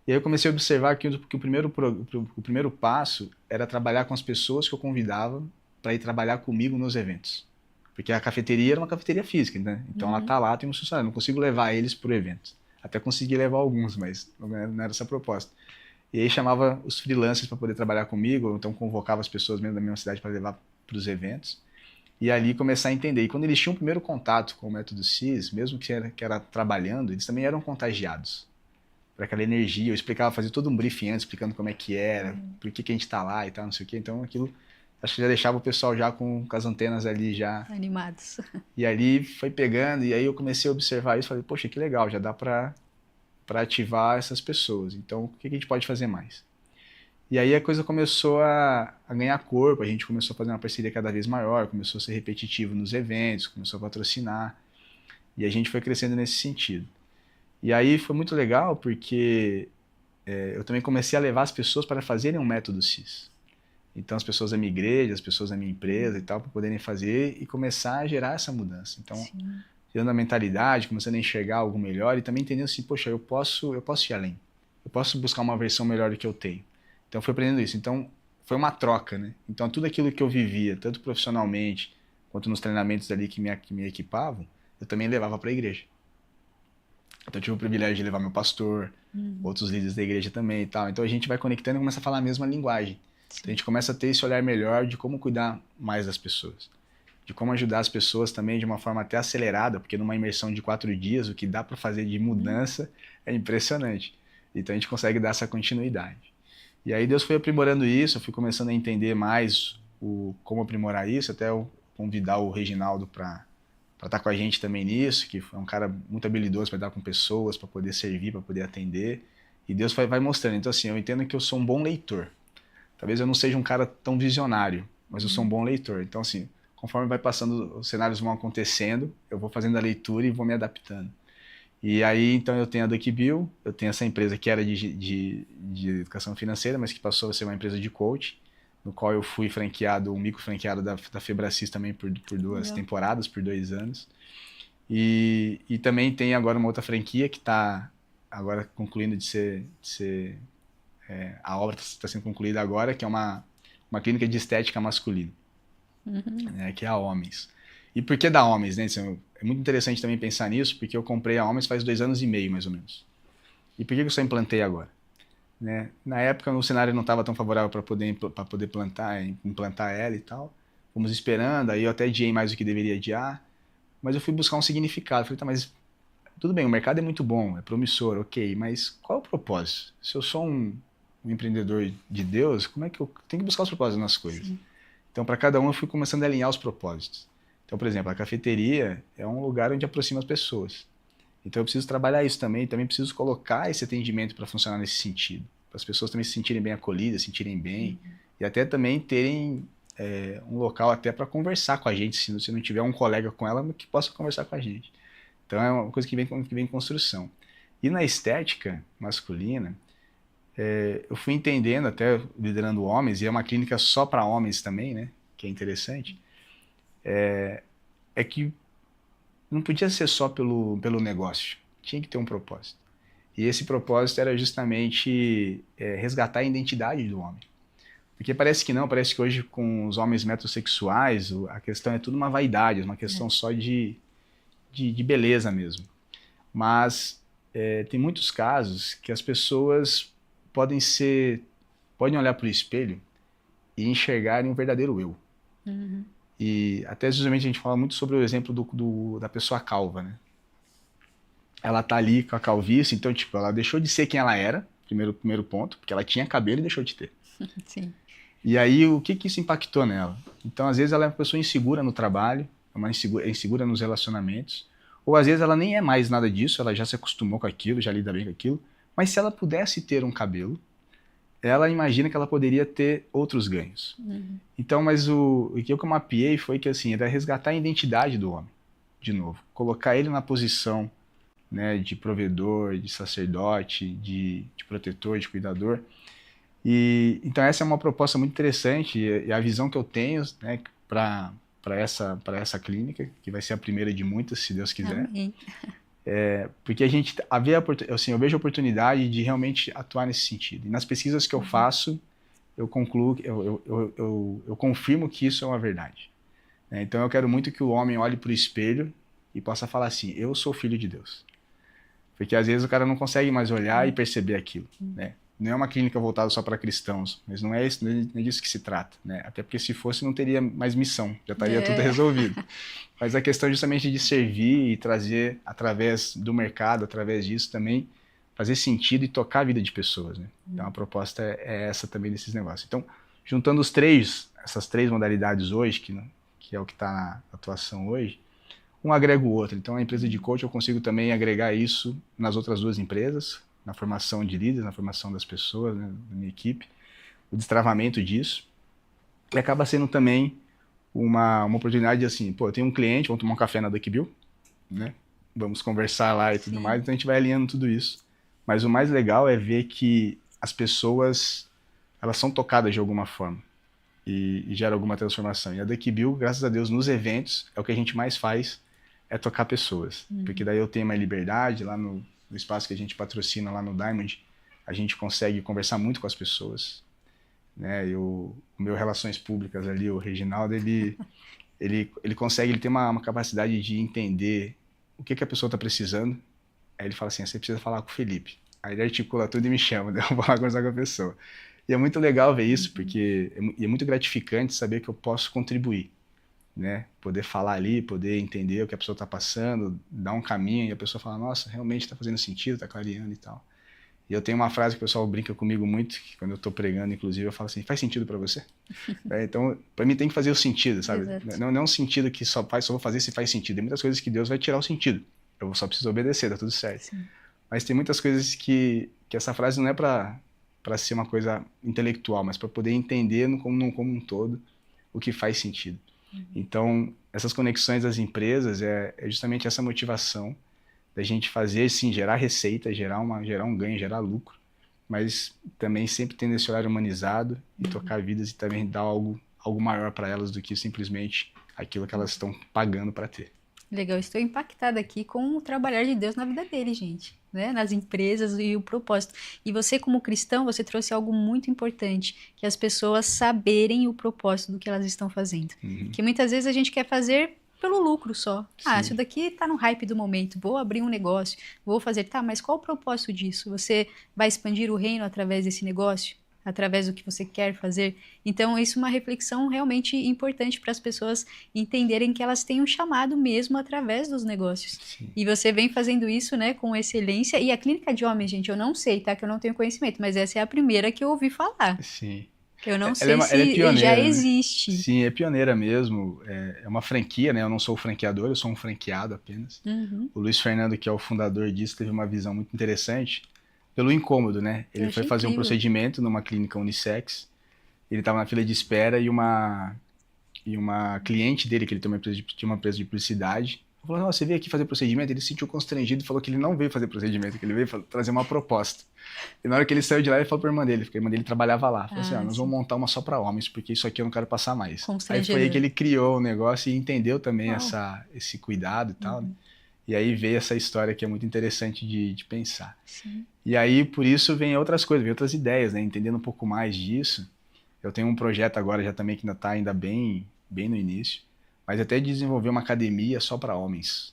E aí eu comecei a observar que o primeiro passo era trabalhar com as pessoas que eu convidava para ir trabalhar comigo nos eventos. Porque a cafeteria era uma cafeteria física, né? Então ela tá lá, tem um funcionário, não consigo levar eles para o evento. Até consegui levar alguns, mas não era essa a proposta. E aí chamava os freelancers para poder trabalhar comigo, ou então convocava as pessoas mesmo da mesma cidade para levar para os eventos. e ali começar a entender. E quando eles tinham o primeiro contato com o método CIS, mesmo que era trabalhando, eles também eram contagiados por aquela energia. Eu explicava, fazia todo um briefing antes, explicando como é que era, por que a gente tá lá e tal, não sei o quê. Então aquilo, acho que já deixava o pessoal já com as antenas ali já... Animados. E ali foi pegando, e aí eu comecei a observar isso, falei, poxa, que legal, já dá para ativar essas pessoas. Então, o que a gente pode fazer mais? E aí a coisa começou a ganhar corpo, a gente começou a fazer uma parceria cada vez maior, começou a ser repetitivo nos eventos, começou a patrocinar, e a gente foi crescendo nesse sentido. E aí foi muito legal porque eu também comecei a levar as pessoas para fazerem um método CIS. Então as pessoas da minha igreja, as pessoas da minha empresa e tal, para poderem fazer e começar a gerar essa mudança. Então, gerando a mentalidade, começando a enxergar algo melhor e também entendendo assim, poxa, eu posso ir além. Eu posso buscar uma versão melhor do que eu tenho. Então, fui aprendendo isso. Então, foi uma troca, né? Então, tudo aquilo que eu vivia, tanto profissionalmente, quanto nos treinamentos ali que me equipavam, eu também levava para a igreja. Então, eu tive o privilégio de levar meu pastor, outros líderes da igreja também e tal. Então, a gente vai conectando e começa a falar a mesma linguagem. Então, a gente começa a ter esse olhar melhor de como cuidar mais das pessoas. De como ajudar as pessoas também de uma forma até acelerada, porque numa imersão de 4 dias, o que dá para fazer de mudança é impressionante. Então, a gente consegue dar essa continuidade. E aí Deus foi aprimorando isso, eu fui começando a entender mais como aprimorar isso, até eu convidar o Reginaldo para estar com a gente também nisso, que é um cara muito habilidoso para lidar com pessoas, para poder servir, para poder atender. E Deus vai mostrando. Então, assim, eu entendo que eu sou um bom leitor. Talvez eu não seja um cara tão visionário, mas eu sou um bom leitor. Então, assim, conforme vai passando, os cenários vão acontecendo, eu vou fazendo a leitura e vou me adaptando. E aí, então, eu tenho a DuckBill, eu tenho essa empresa que era de educação financeira, mas que passou a ser uma empresa de coach, no qual eu fui franqueado, um micro franqueado da Febracis também por 2 temporadas, por 2 anos. E também tem agora uma outra franquia que está agora concluindo de ser a obra está sendo concluída agora, que é uma clínica de estética masculina, né, que é a Homens. E por que da Homens, né? É muito interessante também pensar nisso, porque eu comprei a Homens faz 2 anos e meio, mais ou menos. E por que eu só implantei agora? Né? Na época, o cenário não estava tão favorável para poder implantar ela e tal. Fomos esperando, aí eu até adiei mais do que deveria adiar, mas eu fui buscar um significado. Falei, tá, mas tudo bem, o mercado é muito bom, é promissor, ok, mas qual é o propósito? Se eu sou um empreendedor de Deus, como é que eu tenho que buscar os propósitos nas coisas? Sim. Então, para cada um, eu fui começando a alinhar os propósitos. Então, por exemplo, a cafeteria é um lugar onde aproxima as pessoas. Então, eu preciso trabalhar isso também preciso colocar esse atendimento para funcionar nesse sentido. Para as pessoas também se sentirem bem acolhidas, se sentirem bem, e até também terem um local até para conversar com a gente, se não tiver um colega com ela, que possa conversar com a gente. Então, é uma coisa que vem em construção. E na estética masculina, eu fui entendendo, até liderando homens, e é uma clínica só para homens também, né, que é interessante, é que não podia ser só pelo negócio, tinha que ter um propósito. E esse propósito era justamente resgatar a identidade do homem. Porque parece que não, parece que hoje com os homens metrosexuais, a questão é tudo uma vaidade, uma questão só de beleza mesmo. Mas tem muitos casos que as pessoas podem olhar para o espelho e enxergarem um verdadeiro eu. E até justamente a gente fala muito sobre o exemplo da pessoa calva, né? Ela tá ali com a calvície, então, tipo, ela deixou de ser quem ela era, primeiro ponto, porque ela tinha cabelo e deixou de ter. Sim. E aí, o que isso impactou nela? Então, às vezes, ela é uma pessoa insegura no trabalho, é insegura nos relacionamentos, ou às vezes ela nem é mais nada disso, ela já se acostumou com aquilo, já lida bem com aquilo, mas se ela pudesse ter um cabelo, ela imagina que ela poderia ter outros ganhos. Então, mas o que eu mapeei foi que, assim, era resgatar a identidade do homem, de novo. Colocar ele na posição, né, de provedor, de sacerdote, de protetor, de cuidador. E então essa é uma proposta muito interessante e a visão que eu tenho, né, para essa clínica, que vai ser a primeira de muitas, se Deus quiser. Amém. Porque eu vejo a oportunidade de realmente atuar nesse sentido. E nas pesquisas que eu faço, eu concluo, eu confirmo que isso é uma verdade. Então eu quero muito que o homem olhe para o espelho e possa falar assim, eu sou filho de Deus. Porque às vezes o cara não consegue mais olhar e perceber aquilo, né? não é uma clínica voltada só para cristãos, mas não é isso, não é disso que se trata, né? Até porque se fosse não teria mais missão, já estaria tudo resolvido. Mas a questão justamente de servir e trazer, através do mercado, através disso também, fazer sentido e tocar a vida de pessoas, né? Então a proposta é essa também desses negócios. Então, juntando essas três modalidades hoje, que é o que está na atuação hoje, um agrega o outro. Então a empresa de coach eu consigo também agregar isso nas outras duas empresas, na formação de líderes, na formação das pessoas, né, da minha equipe, o destravamento disso. E acaba sendo também uma oportunidade de assim, pô, eu tenho um cliente, vamos tomar um café na Duck Bill, né? Vamos conversar lá e tudo mais, então a gente vai alinhando tudo isso. Mas o mais legal é ver que as pessoas, elas são tocadas de alguma forma e gera alguma transformação. E a Duck Bill, graças a Deus, nos eventos, é o que a gente mais faz, é tocar pessoas. Porque daí eu tenho mais liberdade, lá no espaço que a gente patrocina lá no Diamond, a gente consegue conversar muito com as pessoas, né? O meu Relações Públicas ali, o Reginaldo, ele consegue, ele tem uma capacidade de entender o que a pessoa está precisando. Aí ele fala assim, você precisa falar com o Felipe. Aí ele articula tudo e me chama, daí eu vou lá conversar com a pessoa. E é muito legal ver isso, porque é muito gratificante saber que eu posso contribuir, né? Poder falar ali, poder entender o que a pessoa está passando, dar um caminho e a pessoa fala, nossa, realmente está fazendo sentido, está clareando e tal. E eu tenho uma frase que o pessoal brinca comigo muito, que quando eu estou pregando, inclusive, eu falo assim, faz sentido para você? Então, para mim tem que fazer o sentido, sabe? Não é um sentido que só vou fazer se faz sentido. Tem muitas coisas que Deus vai tirar o sentido. Eu só preciso obedecer, tá tudo certo. Sim. Mas tem muitas coisas que essa frase não é para ser uma coisa intelectual, mas para poder entender como um todo o que faz sentido. Então, essas conexões das empresas é justamente essa motivação da gente fazer, sim, gerar receita, gerar um ganho, gerar lucro, mas também sempre tendo esse olhar humanizado e tocar vidas e também dar algo maior para elas do que simplesmente aquilo que elas estão pagando para ter. Legal, estou impactada aqui com o trabalhar de Deus na vida dele, gente, né? Nas empresas e o propósito. E você, como cristão, você trouxe algo muito importante, que é as pessoas saberem o propósito do que elas estão fazendo. Que muitas vezes a gente quer fazer pelo lucro só. Sim. Isso daqui tá no hype do momento, vou abrir um negócio, vou fazer, tá, mas qual o propósito disso? Você vai expandir o reino através desse negócio? Através do que você quer fazer. Então, isso é uma reflexão realmente importante para as pessoas entenderem que elas têm um chamado mesmo através dos negócios. Sim. E você vem fazendo isso, né, com excelência. E a clínica de homens, gente, eu não sei, tá, que eu não tenho conhecimento, mas essa é a primeira que eu ouvi falar. Sim. Eu não sei se ela é pioneira, já existe. Né? Sim, é pioneira mesmo. É uma franquia, né? Eu não sou o franqueador, eu sou um franqueado apenas. O Luiz Fernando, que é o fundador disso, teve uma visão muito interessante. Pelo incômodo, né? Ele foi fazer um procedimento numa clínica unissex. Ele estava na fila de espera e uma cliente dele, que ele tinha uma empresa de publicidade, falou, você veio aqui fazer procedimento? Ele se sentiu constrangido e falou que ele não veio fazer procedimento, que ele veio trazer uma proposta. E na hora que ele saiu de lá, ele falou para a irmã dele, porque a irmã dele trabalhava lá. Falou assim, nós vamos montar uma só para homens, porque isso aqui eu não quero passar mais. Aí foi aí que ele criou o negócio e entendeu também esse cuidado e tal, né? E aí veio essa história que é muito interessante de pensar. Sim. E aí, por isso, vem outras coisas, vem outras ideias, né? Entendendo um pouco mais disso. Eu tenho um projeto agora já também que ainda está bem no início, mas até desenvolver uma academia só para homens.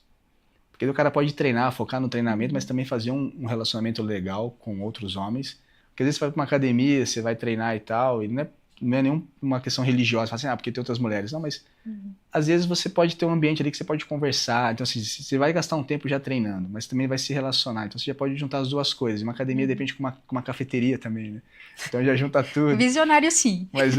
Porque o cara pode treinar, focar no treinamento, mas também fazer um relacionamento legal com outros homens. Porque às vezes você vai para uma academia, você vai treinar e tal, e não é nenhuma questão religiosa, fala assim, porque tem outras mulheres. Não, mas às vezes você pode ter um ambiente ali que você pode conversar. Então, assim, você vai gastar um tempo já treinando, mas também vai se relacionar. Então, você já pode juntar as duas coisas. Uma academia, de repente, com uma cafeteria também, né? Então, já junta tudo. Visionário, sim. Mas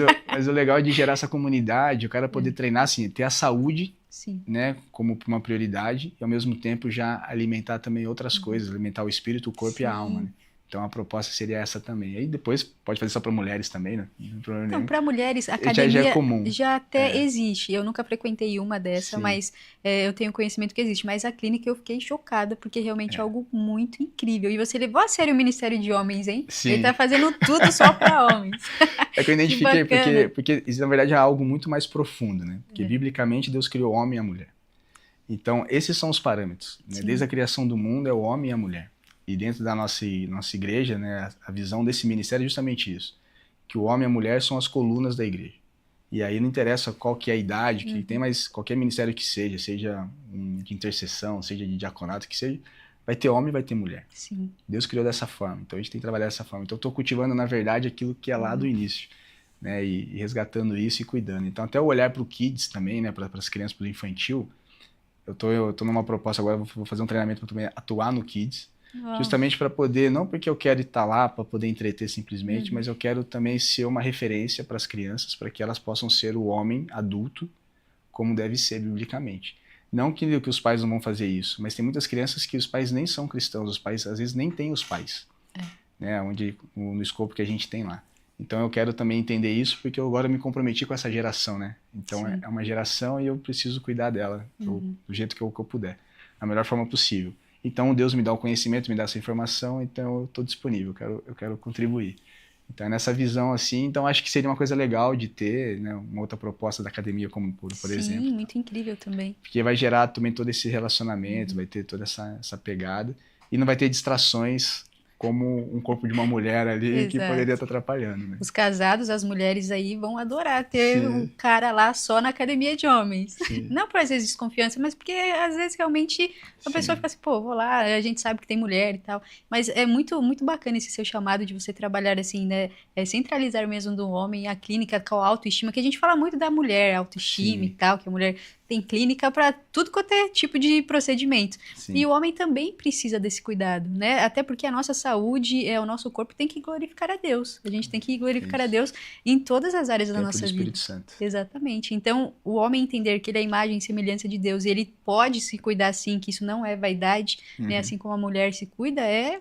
o legal é de gerar essa comunidade, o cara poder treinar, assim, ter a saúde, sim, né, como uma prioridade, e ao mesmo tempo já alimentar também outras coisas, alimentar o espírito, o corpo e a alma, né? Então a proposta seria essa também. Aí depois pode fazer só para mulheres também, né? Então, para mulheres, a academia já é comum. Já até existe. Eu nunca frequentei uma dessa, sim, mas eu tenho conhecimento que existe. Mas a clínica eu fiquei chocada, porque realmente é algo muito incrível. E você levou a sério o Ministério de Homens, hein? Sim. Ele tá fazendo tudo só para homens. É que eu identifiquei, porque isso na verdade é algo muito mais profundo, né? Porque biblicamente Deus criou o homem e a mulher. Então, esses são os parâmetros, né? Desde a criação do mundo é o homem e a mulher. E dentro da nossa igreja, né, a visão desse ministério é justamente isso. Que o homem e a mulher são as colunas da igreja. E aí não interessa qual que é a idade que tem, mas qualquer ministério que seja de intercessão, seja de diaconato, que seja, Vai ter homem e vai ter mulher. Sim. Deus criou dessa forma, então a gente tem que trabalhar dessa forma. Então eu estou cultivando, na verdade, aquilo que é lá do início, né? E resgatando isso e cuidando. Então até o olhar para o Kids também, né? Para as crianças, para o infantil, eu tô numa proposta agora, vou fazer um treinamento para também atuar no Kids, justamente para poder, não porque eu quero estar lá para poder entreter simplesmente, mas eu quero também ser uma referência para as crianças, para que elas possam ser o homem adulto como deve ser biblicamente. Não que os pais não vão fazer isso, mas tem muitas crianças que os pais nem são cristãos, os pais às vezes nem têm os pais, né? No escopo que a gente tem lá. Então eu quero também entender isso, porque eu agora me comprometi com essa geração, né? Então é uma geração e eu preciso cuidar dela do jeito que eu puder, da melhor forma possível. Então Deus me dá o conhecimento, me dá essa informação, então eu estou disponível, eu quero contribuir. Então é nessa visão assim, então acho que seria uma coisa legal de ter, né, uma outra proposta da academia, como por exemplo. Sim, muito incrível também. Porque vai gerar também todo esse relacionamento, vai ter toda essa pegada, e não vai ter distrações como um corpo de uma mulher ali que poderia estar atrapalhando, né? Os casados, as mulheres aí vão adorar ter um cara lá só na academia de homens. Não por às vezes desconfiança, mas porque às vezes realmente a pessoa fica assim, pô, vou lá, a gente sabe que tem mulher e tal. Mas é muito, muito bacana esse seu chamado de você trabalhar assim, né? Centralizar mesmo do homem a clínica com a autoestima, que a gente fala muito da mulher, autoestima e tal, que a mulher tem clínica para tudo quanto é tipo de procedimento. E o homem também precisa desse cuidado, né? Até porque a nossa saúde, o nosso corpo tem que glorificar a Deus. A gente tem que glorificar a Deus em todas as áreas da nossa vida. Espírito Santo. Exatamente. Então, o homem entender que ele é a imagem e semelhança de Deus e ele pode se cuidar sim, que isso não é vaidade, né? Assim como a mulher se cuida, é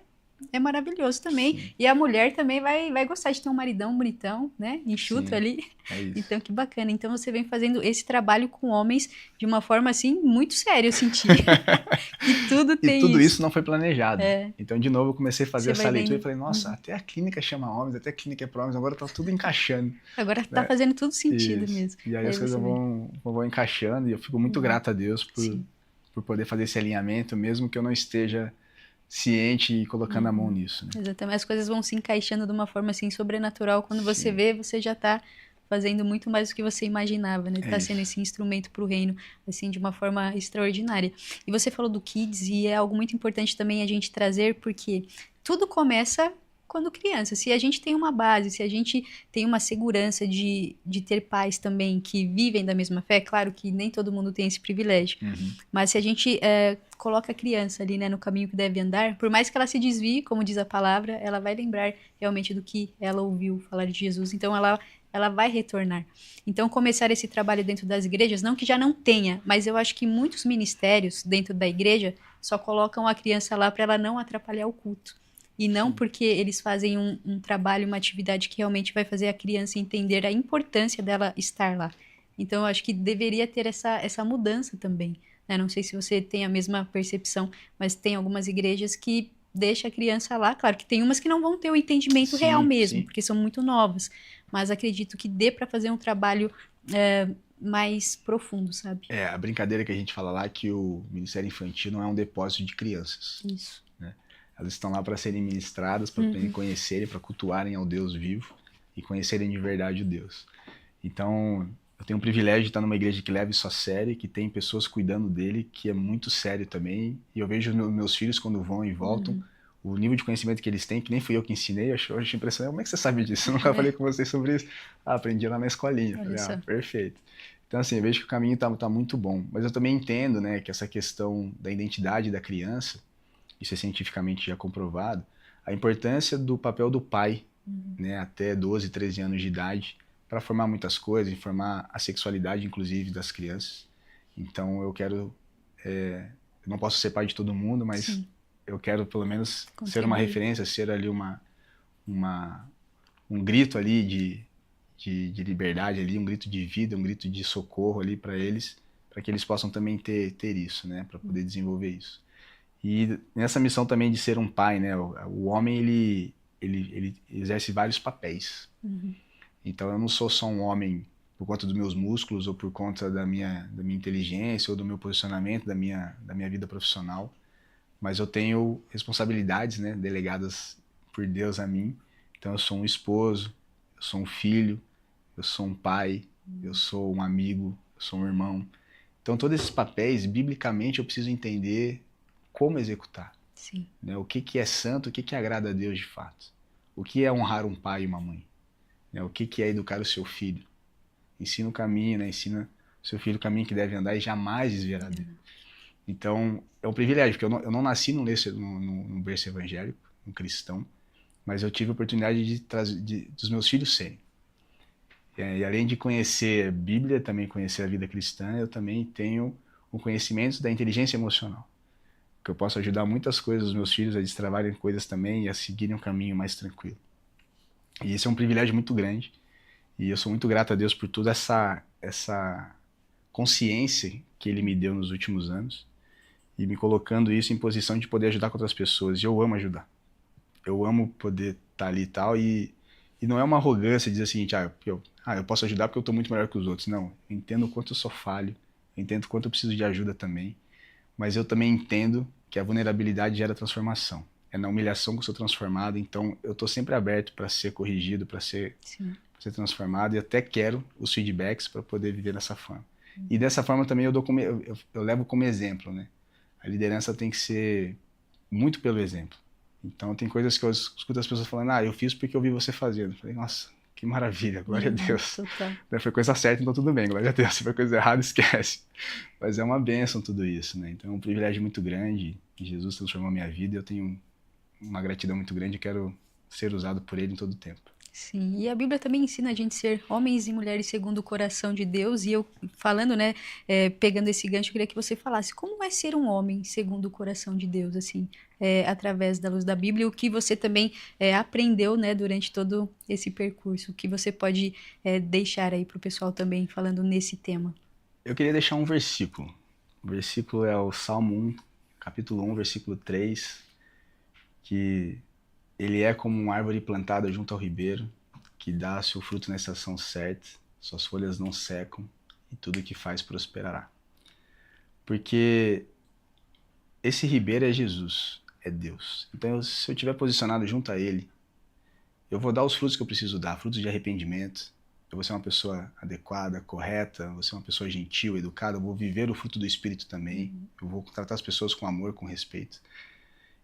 maravilhoso também. Sim. E a mulher também vai gostar de ter um maridão bonitão, né? Enxuto ali. É isso. Então, que bacana. Então, você vem fazendo esse trabalho com homens de uma forma, assim, muito séria, eu senti. Que tudo tem isso. E tudo isso não foi planejado. É. Então, de novo, eu comecei a fazer essa leitura e falei, nossa, até a clínica chama homens, até a clínica é para homens, agora tá tudo encaixando. Agora tá fazendo tudo sentido isso. mesmo. E aí as coisas vão encaixando e eu fico muito grato a Deus por poder fazer esse alinhamento, mesmo que eu não esteja ciente e colocando a mão nisso. Né? Exatamente, as coisas vão se encaixando de uma forma assim sobrenatural. Quando você vê, você já está fazendo muito mais do que você imaginava, né? Tá sendo esse instrumento para o reino, assim, de uma forma extraordinária. E você falou do Kids e é algo muito importante também a gente trazer, porque tudo começa quando criança. Se a gente tem uma base, se a gente tem uma segurança de ter pais também que vivem da mesma fé, claro que nem todo mundo tem esse privilégio, mas se a gente coloca a criança ali, né, no caminho que deve andar, por mais que ela se desvie, como diz a palavra, ela vai lembrar realmente do que ela ouviu falar de Jesus, então ela vai retornar. Então, começar esse trabalho dentro das igrejas, não que já não tenha, mas eu acho que muitos ministérios dentro da igreja só colocam a criança lá para ela não atrapalhar o culto. E não porque eles fazem um trabalho, uma atividade que realmente vai fazer a criança entender a importância dela estar lá. Então, eu acho que deveria ter essa mudança também. Né? Não sei se você tem a mesma percepção, mas tem algumas igrejas que deixam a criança lá. Claro que tem umas que não vão ter o entendimento real mesmo, porque são muito novas. Mas acredito que dê para fazer um trabalho mais profundo, sabe? A brincadeira que a gente fala lá é que o Ministério Infantil não é um depósito de crianças. Isso. Né? Elas estão lá para serem ministradas, para conhecerem, para cultuarem ao Deus vivo e conhecerem de verdade o Deus. Então, eu tenho o privilégio de estar numa igreja que leva isso a sério, que tem pessoas cuidando dele, que é muito sério também. E eu vejo meus filhos quando vão e voltam, o nível de conhecimento que eles têm, que nem fui eu que ensinei, eu achei impressionante. Como é que você sabe disso? Eu nunca falei com vocês sobre isso. Aprendi lá na escolinha. Falei, perfeito. Então, assim, eu vejo que o caminho tá muito bom. Mas eu também entendo, né, que essa questão da identidade da criança, isso é cientificamente já comprovado, a importância do papel do pai, né, até 12, 13 anos de idade, para formar muitas coisas, formar a sexualidade, inclusive, das crianças. Então, eu eu não posso ser pai de todo mundo, mas eu quero, pelo menos, ser uma referência, ser ali um grito ali de liberdade, ali, um grito de vida, um grito de socorro ali para eles, para que eles possam também ter isso, né, para poder desenvolver isso. E nessa missão também de ser um pai, né, o homem, ele exerce vários papéis. Então, eu não sou só um homem por conta dos meus músculos ou por conta da minha inteligência ou do meu posicionamento, da minha vida profissional, mas eu tenho responsabilidades, né, delegadas por Deus a mim. Então, eu sou um esposo, eu sou um filho, eu sou um pai, eu sou um amigo, eu sou um irmão. Então, todos esses papéis, biblicamente, eu preciso entender como executar. Sim. Né? O que é santo, o que agrada a Deus de fato. O que é honrar um pai e uma mãe. Né? O que é educar o seu filho. Ensina o caminho, né? Ensina o seu filho o caminho que deve andar e jamais desviará dele. Então, é um privilégio, porque eu não nasci num berço evangélico, um cristão, mas eu tive a oportunidade dos meus filhos serem. E além de conhecer a Bíblia, também conhecer a vida cristã, eu também tenho o conhecimento da inteligência emocional, que eu posso ajudar muitas coisas os meus filhos a destravarem coisas também e a seguirem um caminho mais tranquilo. E esse é um privilégio muito grande, e eu sou muito grato a Deus por toda essa consciência que Ele me deu nos últimos anos, e me colocando isso em posição de poder ajudar com outras pessoas. E eu amo ajudar. Eu amo poder estar ali e tal. E não é uma arrogância dizer o seguinte, eu posso ajudar porque eu estou muito melhor que os outros. Não, eu entendo o quanto eu sou falho, eu entendo o quanto eu preciso de ajuda também. Mas eu também entendo que a vulnerabilidade gera transformação. É na humilhação que eu sou transformado. Então eu estou sempre aberto para ser corrigido, para ser transformado. E até quero os feedbacks para poder viver dessa forma. E dessa forma também eu levo como exemplo, né? A liderança tem que ser muito pelo exemplo. Então tem coisas que eu escuto as pessoas falando, eu fiz porque eu vi você fazendo. Eu falei, nossa, que maravilha, glória a Deus. Foi coisa certa, então tudo bem, glória a Deus. Se foi coisa errada, esquece. Mas é uma bênção tudo isso, né? Então é um privilégio muito grande. Jesus transformou a minha vida e eu tenho uma gratidão muito grande e quero ser usado por Ele em todo o tempo. Sim, e a Bíblia também ensina a gente a ser homens e mulheres segundo o coração de Deus. E eu falando, né, pegando esse gancho, eu queria que você falasse como é ser um homem segundo o coração de Deus, assim, através da luz da Bíblia, o que você também aprendeu, né, durante todo esse percurso, o que você pode deixar aí para o pessoal também falando nesse tema. Eu queria deixar um versículo. O versículo é o Salmo 1, capítulo 1, versículo 3, que ele é como uma árvore plantada junto ao ribeiro, que dá seu fruto na estação certa, suas folhas não secam, e tudo que faz prosperará. Porque esse ribeiro é Jesus, é Deus. Então, se eu estiver posicionado junto a Ele, eu vou dar os frutos que eu preciso dar, frutos de arrependimento. Eu vou ser uma pessoa adequada, correta, vou ser uma pessoa gentil, educada, eu vou viver o fruto do Espírito também, eu vou tratar as pessoas com amor, com respeito.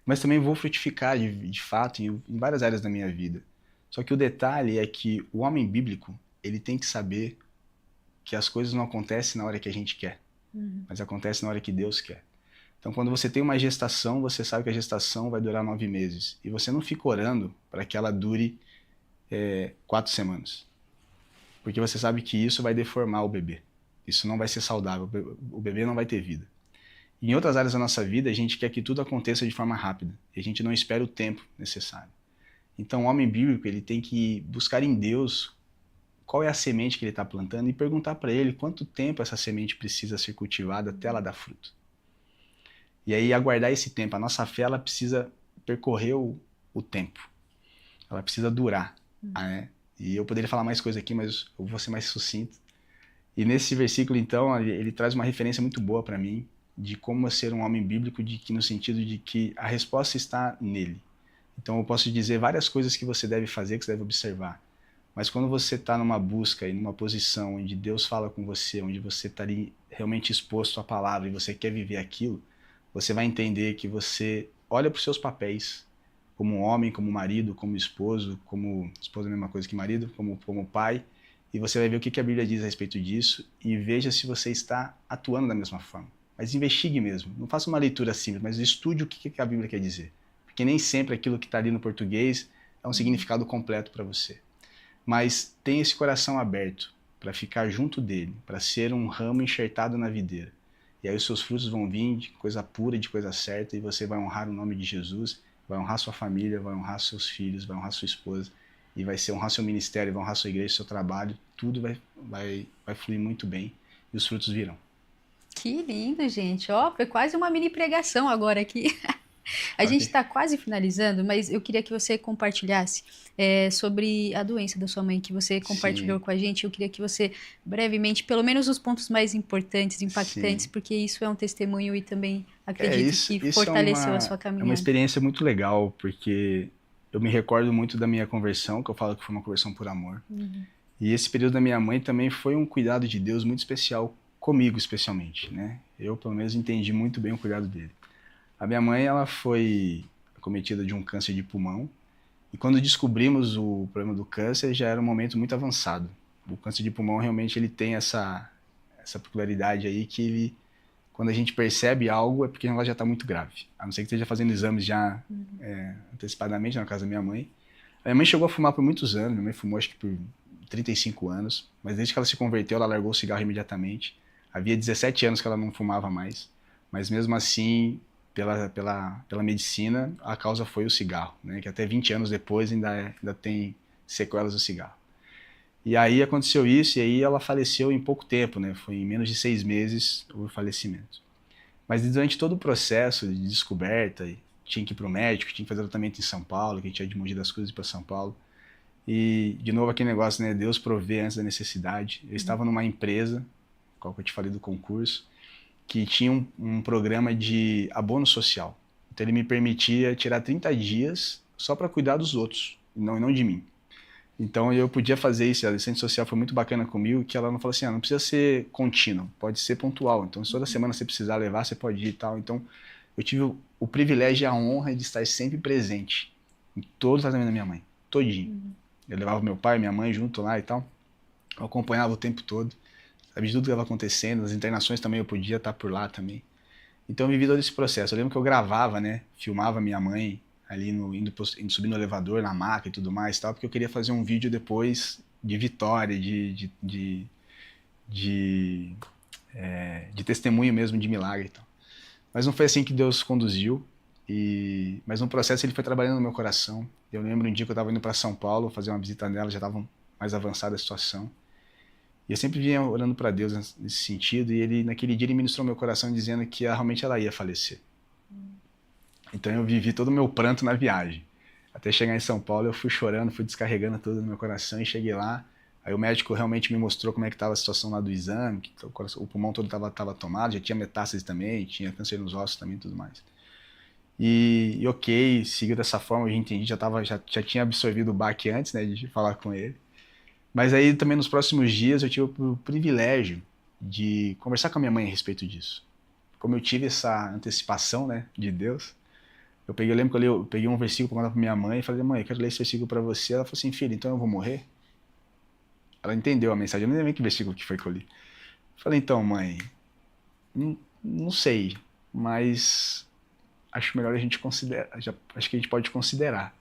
Mas também vou frutificar de fato em várias áreas da minha vida. Só que o detalhe é que o homem bíblico, ele tem que saber que as coisas não acontecem na hora que a gente quer, mas acontecem na hora que Deus quer. Então, quando você tem uma gestação, você sabe que a gestação vai durar 9 meses. E você não fica orando para que ela dure 4 semanas. Porque você sabe que isso vai deformar o bebê. Isso não vai ser saudável. O bebê não vai ter vida. Em outras áreas da nossa vida, a gente quer que tudo aconteça de forma rápida. E a gente não espera o tempo necessário. Então, o homem bíblico, ele tem que buscar em Deus qual é a semente que ele está plantando e perguntar para ele quanto tempo essa semente precisa ser cultivada até ela dar fruto. E aí, aguardar esse tempo. A nossa fé, ela precisa percorrer o tempo. Ela precisa durar. Né? E eu poderia falar mais coisa aqui, mas eu vou ser mais sucinto. E nesse versículo, então, ele traz uma referência muito boa para mim, de como ser um homem bíblico, no sentido de que a resposta está nele. Então eu posso dizer várias coisas que você deve fazer, que você deve observar. Mas quando você está numa busca e numa posição onde Deus fala com você, onde você está ali realmente exposto à palavra e você quer viver aquilo, você vai entender que você olha para os seus papéis, como homem, como marido, como esposo é a mesma coisa que marido, como pai, e você vai ver o que a Bíblia diz a respeito disso e veja se você está atuando da mesma forma. Mas investigue mesmo. Não faça uma leitura simples, mas estude o que a Bíblia quer dizer. Porque nem sempre aquilo que está ali no português é um significado completo para você. Mas tenha esse coração aberto para ficar junto dele, para ser um ramo enxertado na videira. E aí os seus frutos vão vir de coisa pura, de coisa certa, e você vai honrar o nome de Jesus, vai honrar sua família, vai honrar seus filhos, vai honrar sua esposa, e vai honrar seu ministério, vai honrar sua igreja, seu trabalho, tudo vai fluir muito bem, e os frutos virão. Que lindo, gente. Foi quase uma mini pregação agora aqui. A gente está quase finalizando, mas eu queria que você compartilhasse sobre a doença da sua mãe, que você compartilhou com a gente. Eu queria que você, brevemente, pelo menos os pontos mais importantes, impactantes, porque isso é um testemunho e também acredito que fortaleceu a sua caminhada. É uma experiência muito legal, porque eu me recordo muito da minha conversão, que eu falo que foi uma conversão por amor. E esse período da minha mãe também foi um cuidado de Deus muito especial, comigo especialmente, né? Eu, pelo menos, entendi muito bem o cuidado dele. A minha mãe, ela foi acometida de um câncer de pulmão. E quando descobrimos o problema do câncer, já era um momento muito avançado. O câncer de pulmão, realmente, ele tem essa peculiaridade aí que ele, quando a gente percebe algo, é porque o negócio já está muito grave. A não ser que esteja fazendo exames já antecipadamente, na casa da minha mãe. A minha mãe chegou a fumar por muitos anos. Minha mãe fumou, acho que por 35 anos. Mas desde que ela se converteu, ela largou o cigarro imediatamente. Havia 17 anos que ela não fumava mais. Mas mesmo assim, pela medicina, a causa foi o cigarro, né? Que até 20 anos depois ainda tem sequelas do cigarro. E aí aconteceu isso, e aí ela faleceu em pouco tempo, né? Foi em menos de 6 meses o falecimento. Mas durante todo o processo de descoberta, tinha que ir para o médico, tinha que fazer tratamento em São Paulo, que a gente tinha de Mogi das Cruzes para São Paulo. E, de novo, aquele negócio, né? Deus provê antes da necessidade. Eu estava numa empresa, qual que eu te falei do concurso, que tinha um programa de abono social. Então ele me permitia tirar 30 dias só para cuidar dos outros, e não de mim. Então eu podia fazer isso. A assistente social foi muito bacana comigo, que ela não falou assim, não precisa ser contínuo, pode ser pontual. Então se toda semana você precisar levar, você pode ir e tal. Então eu tive o privilégio e a honra de estar sempre presente em todos os tratamentos da minha mãe, todinho. Eu levava meu pai e minha mãe junto lá e tal. Eu acompanhava o tempo todo. Sabia de tudo que estava acontecendo. As internações também eu podia estar por lá também. Então eu vivi todo esse processo. Eu lembro que eu gravava, né? Filmava minha mãe ali subindo no elevador, na maca e tudo mais, tal, porque eu queria fazer um vídeo depois de vitória, de, de testemunho mesmo, de milagre e tal. Mas não foi assim que Deus conduziu. Mas no processo ele foi trabalhando no meu coração. Eu lembro um dia que eu estava indo para São Paulo fazer uma visita nela, já estava mais avançada a situação. E eu sempre vinha orando para Deus nesse sentido, e ele, naquele dia, ele ministrou meu coração dizendo que realmente ela ia falecer. Então eu vivi todo o meu pranto na viagem. Até chegar em São Paulo, eu fui chorando, fui descarregando tudo no meu coração, e cheguei lá. Aí o médico realmente me mostrou como é que estava a situação lá do exame, que o pulmão todo estava tomado, já tinha metástase também, tinha câncer nos ossos também e tudo mais. E ok, seguiu dessa forma, eu já entendi, já tinha absorvido o baque antes, né, de falar com ele. Mas aí também nos próximos dias eu tive o privilégio de conversar com a minha mãe a respeito disso. Como eu tive essa antecipação, né, de Deus, eu lembro que eu peguei um versículo para mandar para minha mãe e falei, mãe, eu quero ler esse versículo para você. Ela falou assim, filho, então eu vou morrer? Ela entendeu a mensagem, eu não lembro que versículo que foi que eu li. Falei, então, mãe, não sei, mas acho melhor a gente considerar, acho que a gente pode considerar.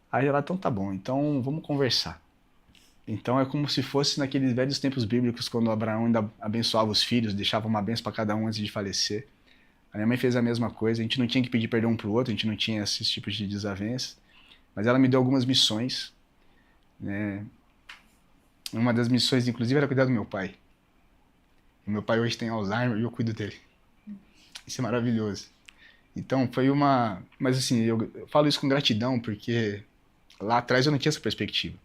Aí ela, então tá bom, então vamos conversar. Então é como se fosse naqueles velhos tempos bíblicos, quando Abraão ainda abençoava os filhos, deixava uma bênção para cada um antes de falecer. A minha mãe fez a mesma coisa, a gente não tinha que pedir perdão um pro outro, a gente não tinha esses tipos de desavenças, mas ela me deu algumas missões, né? Uma das missões, inclusive, era cuidar do meu pai. O meu pai hoje tem Alzheimer e eu cuido dele. Isso é maravilhoso. Então foi uma... Mas assim, eu falo isso com gratidão, porque lá atrás eu não tinha essa perspectiva.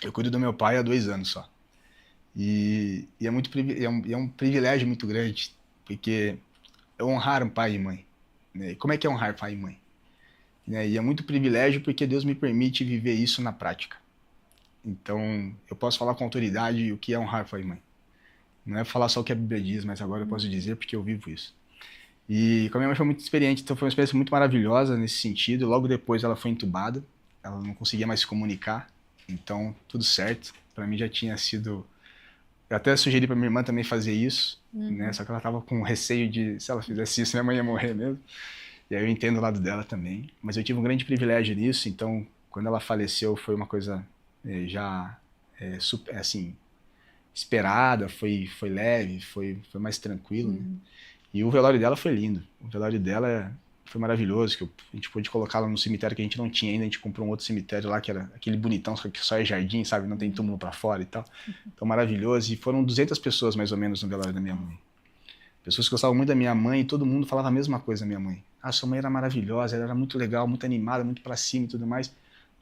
Eu cuido do meu pai há 2 anos só. É um privilégio muito grande, porque é honrar um pai e mãe. Né? Como é que é honrar pai e mãe? Né? E é muito privilégio porque Deus me permite viver isso na prática. Então, eu posso falar com autoridade o que é honrar pai e mãe. Não é falar só o que a Bíblia diz, mas agora eu posso dizer porque eu vivo isso. E com a minha mãe foi muito experiente, então foi uma experiência muito maravilhosa nesse sentido. Logo depois ela foi entubada, ela não conseguia mais se comunicar, então tudo certo. Para mim já tinha sido... Eu até sugeri para minha irmã também fazer isso, né? Só que ela tava com receio de, se ela fizesse isso, minha mãe ia morrer mesmo. E aí eu entendo o lado dela também. Mas eu tive um grande privilégio nisso, então quando ela faleceu foi uma coisa super, assim, esperada, foi leve, foi mais tranquilo, né? E o velório dela foi lindo. O velório dela foi maravilhoso, que a gente pôde colocá-la num cemitério que a gente não tinha ainda, a gente comprou um outro cemitério lá, que era aquele bonitão, que só é jardim, sabe? Não tem túmulo pra fora e tal. Então, maravilhoso. E foram 200 pessoas, mais ou menos, no velório da minha mãe. Pessoas que gostavam muito da minha mãe, e todo mundo falava a mesma coisa da minha mãe. Ah, sua mãe era maravilhosa, ela era muito legal, muito animada, muito pra cima e tudo mais. Eu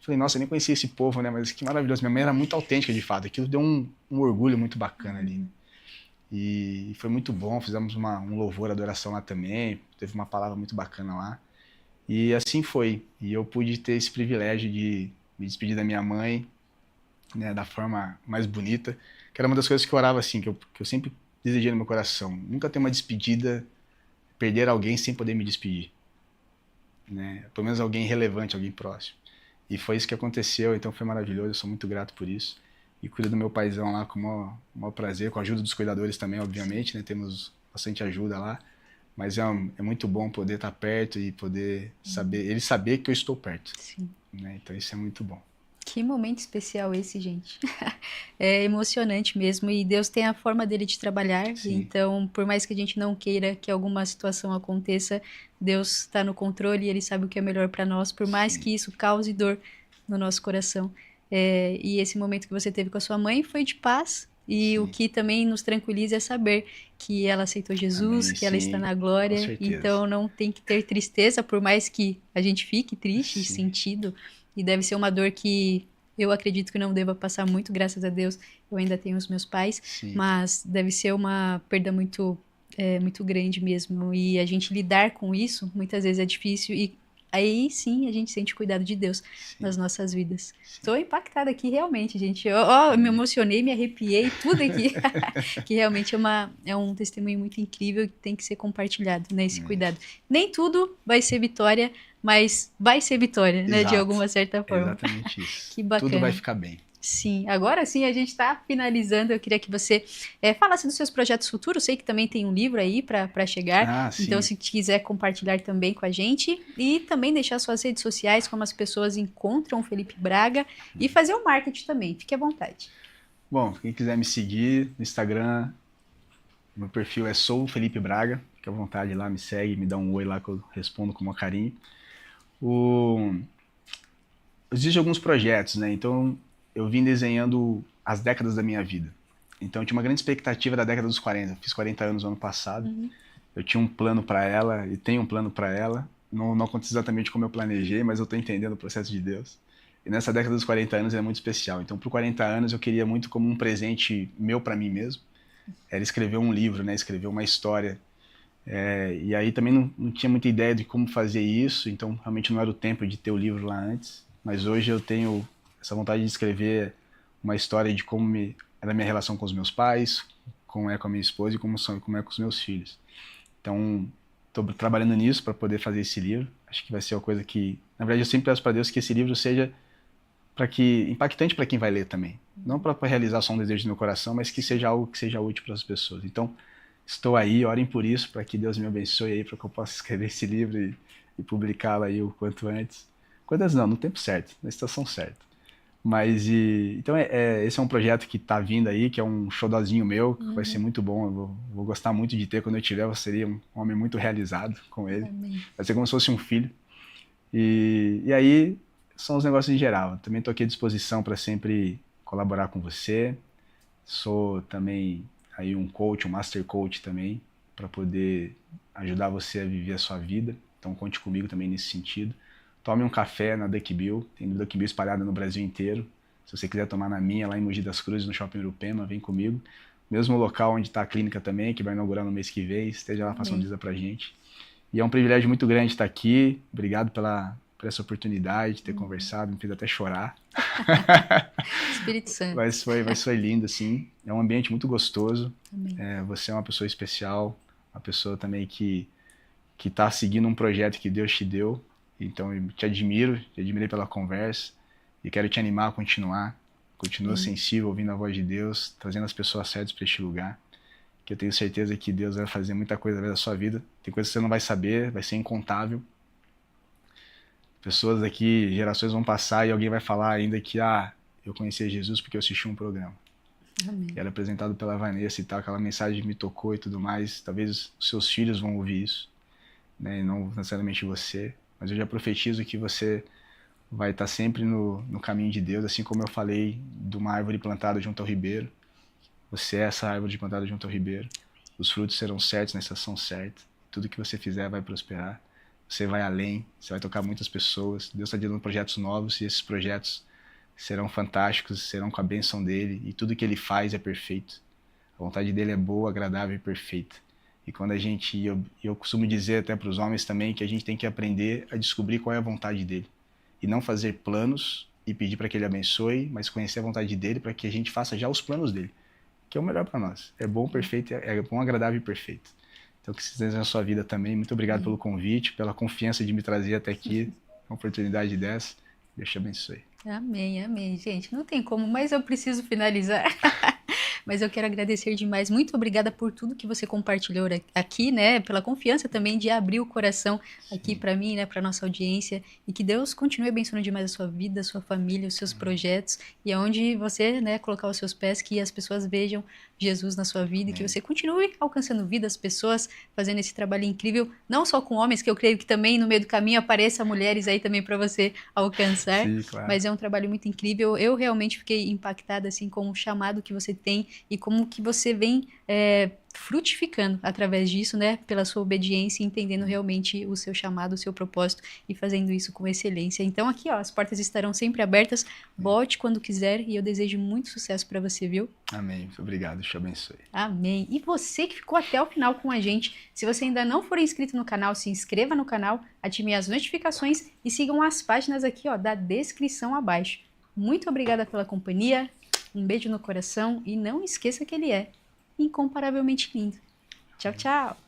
falei, nossa, eu nem conhecia esse povo, né? Mas que maravilhoso. Minha mãe era muito autêntica, de fato. Aquilo deu um orgulho muito bacana ali, né? E foi muito bom, fizemos um louvor, adoração lá também, teve uma palavra muito bacana lá. E assim foi. E eu pude ter esse privilégio de me despedir da minha mãe, né, da forma mais bonita, que era uma das coisas que eu orava assim, que eu sempre desejei no meu coração. Nunca ter uma despedida perder alguém sem poder me despedir, né? Pelo menos alguém relevante, alguém próximo. E foi isso que aconteceu, então foi maravilhoso, eu sou muito grato por isso. E cuido do meu paizão lá com o maior prazer, com a ajuda dos cuidadores também, obviamente, né? Temos bastante ajuda lá. Mas é muito bom poder estar perto e poder saber, ele saber que eu estou perto. Sim. Né? Então isso é muito bom. Que momento especial esse, gente. É emocionante mesmo. E Deus tem a forma dele de trabalhar. Sim. Então, por mais que a gente não queira que alguma situação aconteça, Deus está no controle e ele sabe o que é melhor para nós, por mais Sim. que isso cause dor no nosso coração. E esse momento que você teve com a sua mãe foi de paz. E Sim. o que também nos tranquiliza é saber que ela aceitou Jesus, Amém, que ela sim, está na com glória. certeza. Então, não tem que ter tristeza, por mais que a gente fique triste e Sim. sentido. E deve ser uma dor que eu acredito que não deva passar muito, graças a Deus. Eu ainda tenho os meus pais, Sim. mas deve ser uma perda muito, muito grande mesmo. E a gente lidar com isso, muitas vezes é difícil. E aí sim a gente sente o cuidado de Deus nas nossas vidas. Estou impactada aqui realmente, gente. Eu me emocionei, me arrepiei, tudo aqui. Que realmente é um testemunho muito incrível que tem que ser compartilhado, né? Esse cuidado. Nem tudo vai ser vitória, mas vai ser vitória, né? De alguma certa forma. Exatamente isso. Que bacana. Tudo vai ficar bem. Sim, agora sim a gente está finalizando. Eu queria que você falasse dos seus projetos futuros. Sei que também tem um livro aí para chegar. Sim. Então, se quiser compartilhar também com a gente e também deixar suas redes sociais, como as pessoas encontram o Felipe Braga e fazer o marketing também. Fique à vontade. Bom, quem quiser me seguir no Instagram, meu perfil é Sou Felipe Braga. Fique à vontade lá, me segue, me dá um oi lá que eu respondo com o maior carinho. Existem alguns projetos, né? Então, eu vim desenhando as décadas da minha vida. Então, eu tinha uma grande expectativa da década dos 40. Eu fiz 40 anos no ano passado. Eu tinha um plano para ela e tenho um plano para ela. Não aconteceu exatamente como eu planejei, mas eu estou entendendo o processo de Deus. E nessa década dos 40 anos é muito especial. Então, por 40 anos, eu queria muito como um presente meu para mim mesmo. Era escrever um livro, né? Escrever uma história. E aí também não tinha muita ideia de como fazer isso. Então, realmente não era o tempo de ter o livro lá antes. Mas hoje eu tenho essa vontade de escrever uma história de como era a minha relação com os meus pais, como é com a minha esposa e como é com os meus filhos. Então, estou trabalhando nisso para poder fazer esse livro. Acho que vai ser uma coisa que... Na verdade, eu sempre peço para Deus que esse livro seja impactante para quem vai ler também. Não para realizar só um desejo do meu coração, mas que seja algo que seja útil para as pessoas. Então, estou aí, orem por isso, para que Deus me abençoe aí, para que eu possa escrever esse livro e publicá-lo aí o quanto antes. Quantas não, no tempo certo, na estação certa. Mas, então, esse é um projeto que está vindo aí, que é um showzinho meu, que vai ser muito bom. Eu vou gostar muito de ter. Quando eu tiver, eu seria um homem muito realizado com ele. Amém. Vai ser como se fosse um filho. E aí, são os negócios em geral. Eu também estou aqui à disposição para sempre colaborar com você. Sou também aí um coach, um master coach também, para poder ajudar você a viver a sua vida. Então, conte comigo também nesse sentido. Tome um café na Duck Bill, tem Duck Bill espalhada no Brasil inteiro. Se você quiser tomar na minha, lá em Mogi das Cruzes, no Shopping Urupema, vem comigo. Mesmo local onde está a clínica também, que vai inaugurar no mês que vem, esteja lá, faça uma visita pra gente. E é um privilégio muito grande estar aqui. Obrigado por essa oportunidade de ter conversado, me fez até chorar. Espírito Santo. Mas foi lindo, assim. É um ambiente muito gostoso. Amém. Você é uma pessoa especial, uma pessoa também que está seguindo um projeto que Deus te deu. Então, eu te admirei pela conversa e quero te animar a continuar. Continua sensível, ouvindo a voz de Deus, trazendo as pessoas certas para este lugar. Que eu tenho certeza que Deus vai fazer muita coisa através da sua vida. Tem coisas que você não vai saber, vai ser incontável. Pessoas daqui, gerações vão passar e alguém vai falar ainda que eu conheci Jesus porque eu assisti um programa. Amém. Que era apresentado pela Vanessa e tal, aquela mensagem me tocou e tudo mais. Talvez os seus filhos vão ouvir isso, né? E não necessariamente você. Mas eu já profetizo que você vai estar sempre no caminho de Deus, assim como eu falei de uma árvore plantada junto ao ribeiro. Você é essa árvore plantada junto ao ribeiro. Os frutos serão certos na estação certa. Tudo que você fizer vai prosperar. Você vai além, você vai tocar muitas pessoas. Deus está dando projetos novos e esses projetos serão fantásticos, serão com a bênção dele. E tudo que ele faz é perfeito. A vontade dele é boa, agradável e perfeita. E quando eu costumo dizer até para os homens também que a gente tem que aprender a descobrir qual é a vontade dele. E não fazer planos e pedir para que ele abençoe, mas conhecer a vontade dele para que a gente faça já os planos dele, que é o melhor para nós. É bom, perfeito, é bom, agradável e perfeito. Então, que isso seja na sua vida também. Muito obrigado pelo convite, pela confiança de me trazer até aqui, uma oportunidade dessa. Deus te abençoe. Amém, amém, gente. Não tem como, mas eu preciso finalizar. Mas eu quero agradecer demais. Muito obrigada por tudo que você compartilhou aqui, né? Pela confiança também de abrir o coração aqui para mim, né? Para nossa audiência. E que Deus continue abençoando demais a sua vida, a sua família, os seus projetos. E aonde você, né, colocar os seus pés, que as pessoas vejam Jesus na sua vida. E que você continue alcançando vidas, pessoas, fazendo esse trabalho incrível. Não só com homens, que eu creio que também no meio do caminho apareçam mulheres aí também para você alcançar. Sim, claro. Mas é um trabalho muito incrível. Eu realmente fiquei impactada assim com o chamado que você tem e como que você vem frutificando através disso, né? Pela sua obediência, entendendo realmente o seu chamado, o seu propósito e fazendo isso com excelência. Então aqui, ó, as portas estarão sempre abertas. Volte quando quiser e eu desejo muito sucesso para você, viu? Amém. Muito obrigado. Deus te abençoe. Amém. E você que ficou até o final com a gente, se você ainda não for inscrito no canal, se inscreva no canal, ative as notificações e sigam as páginas aqui, ó, da descrição abaixo. Muito obrigada pela companhia, um beijo no coração e não esqueça que ele é incomparavelmente lindo. Tchau, tchau!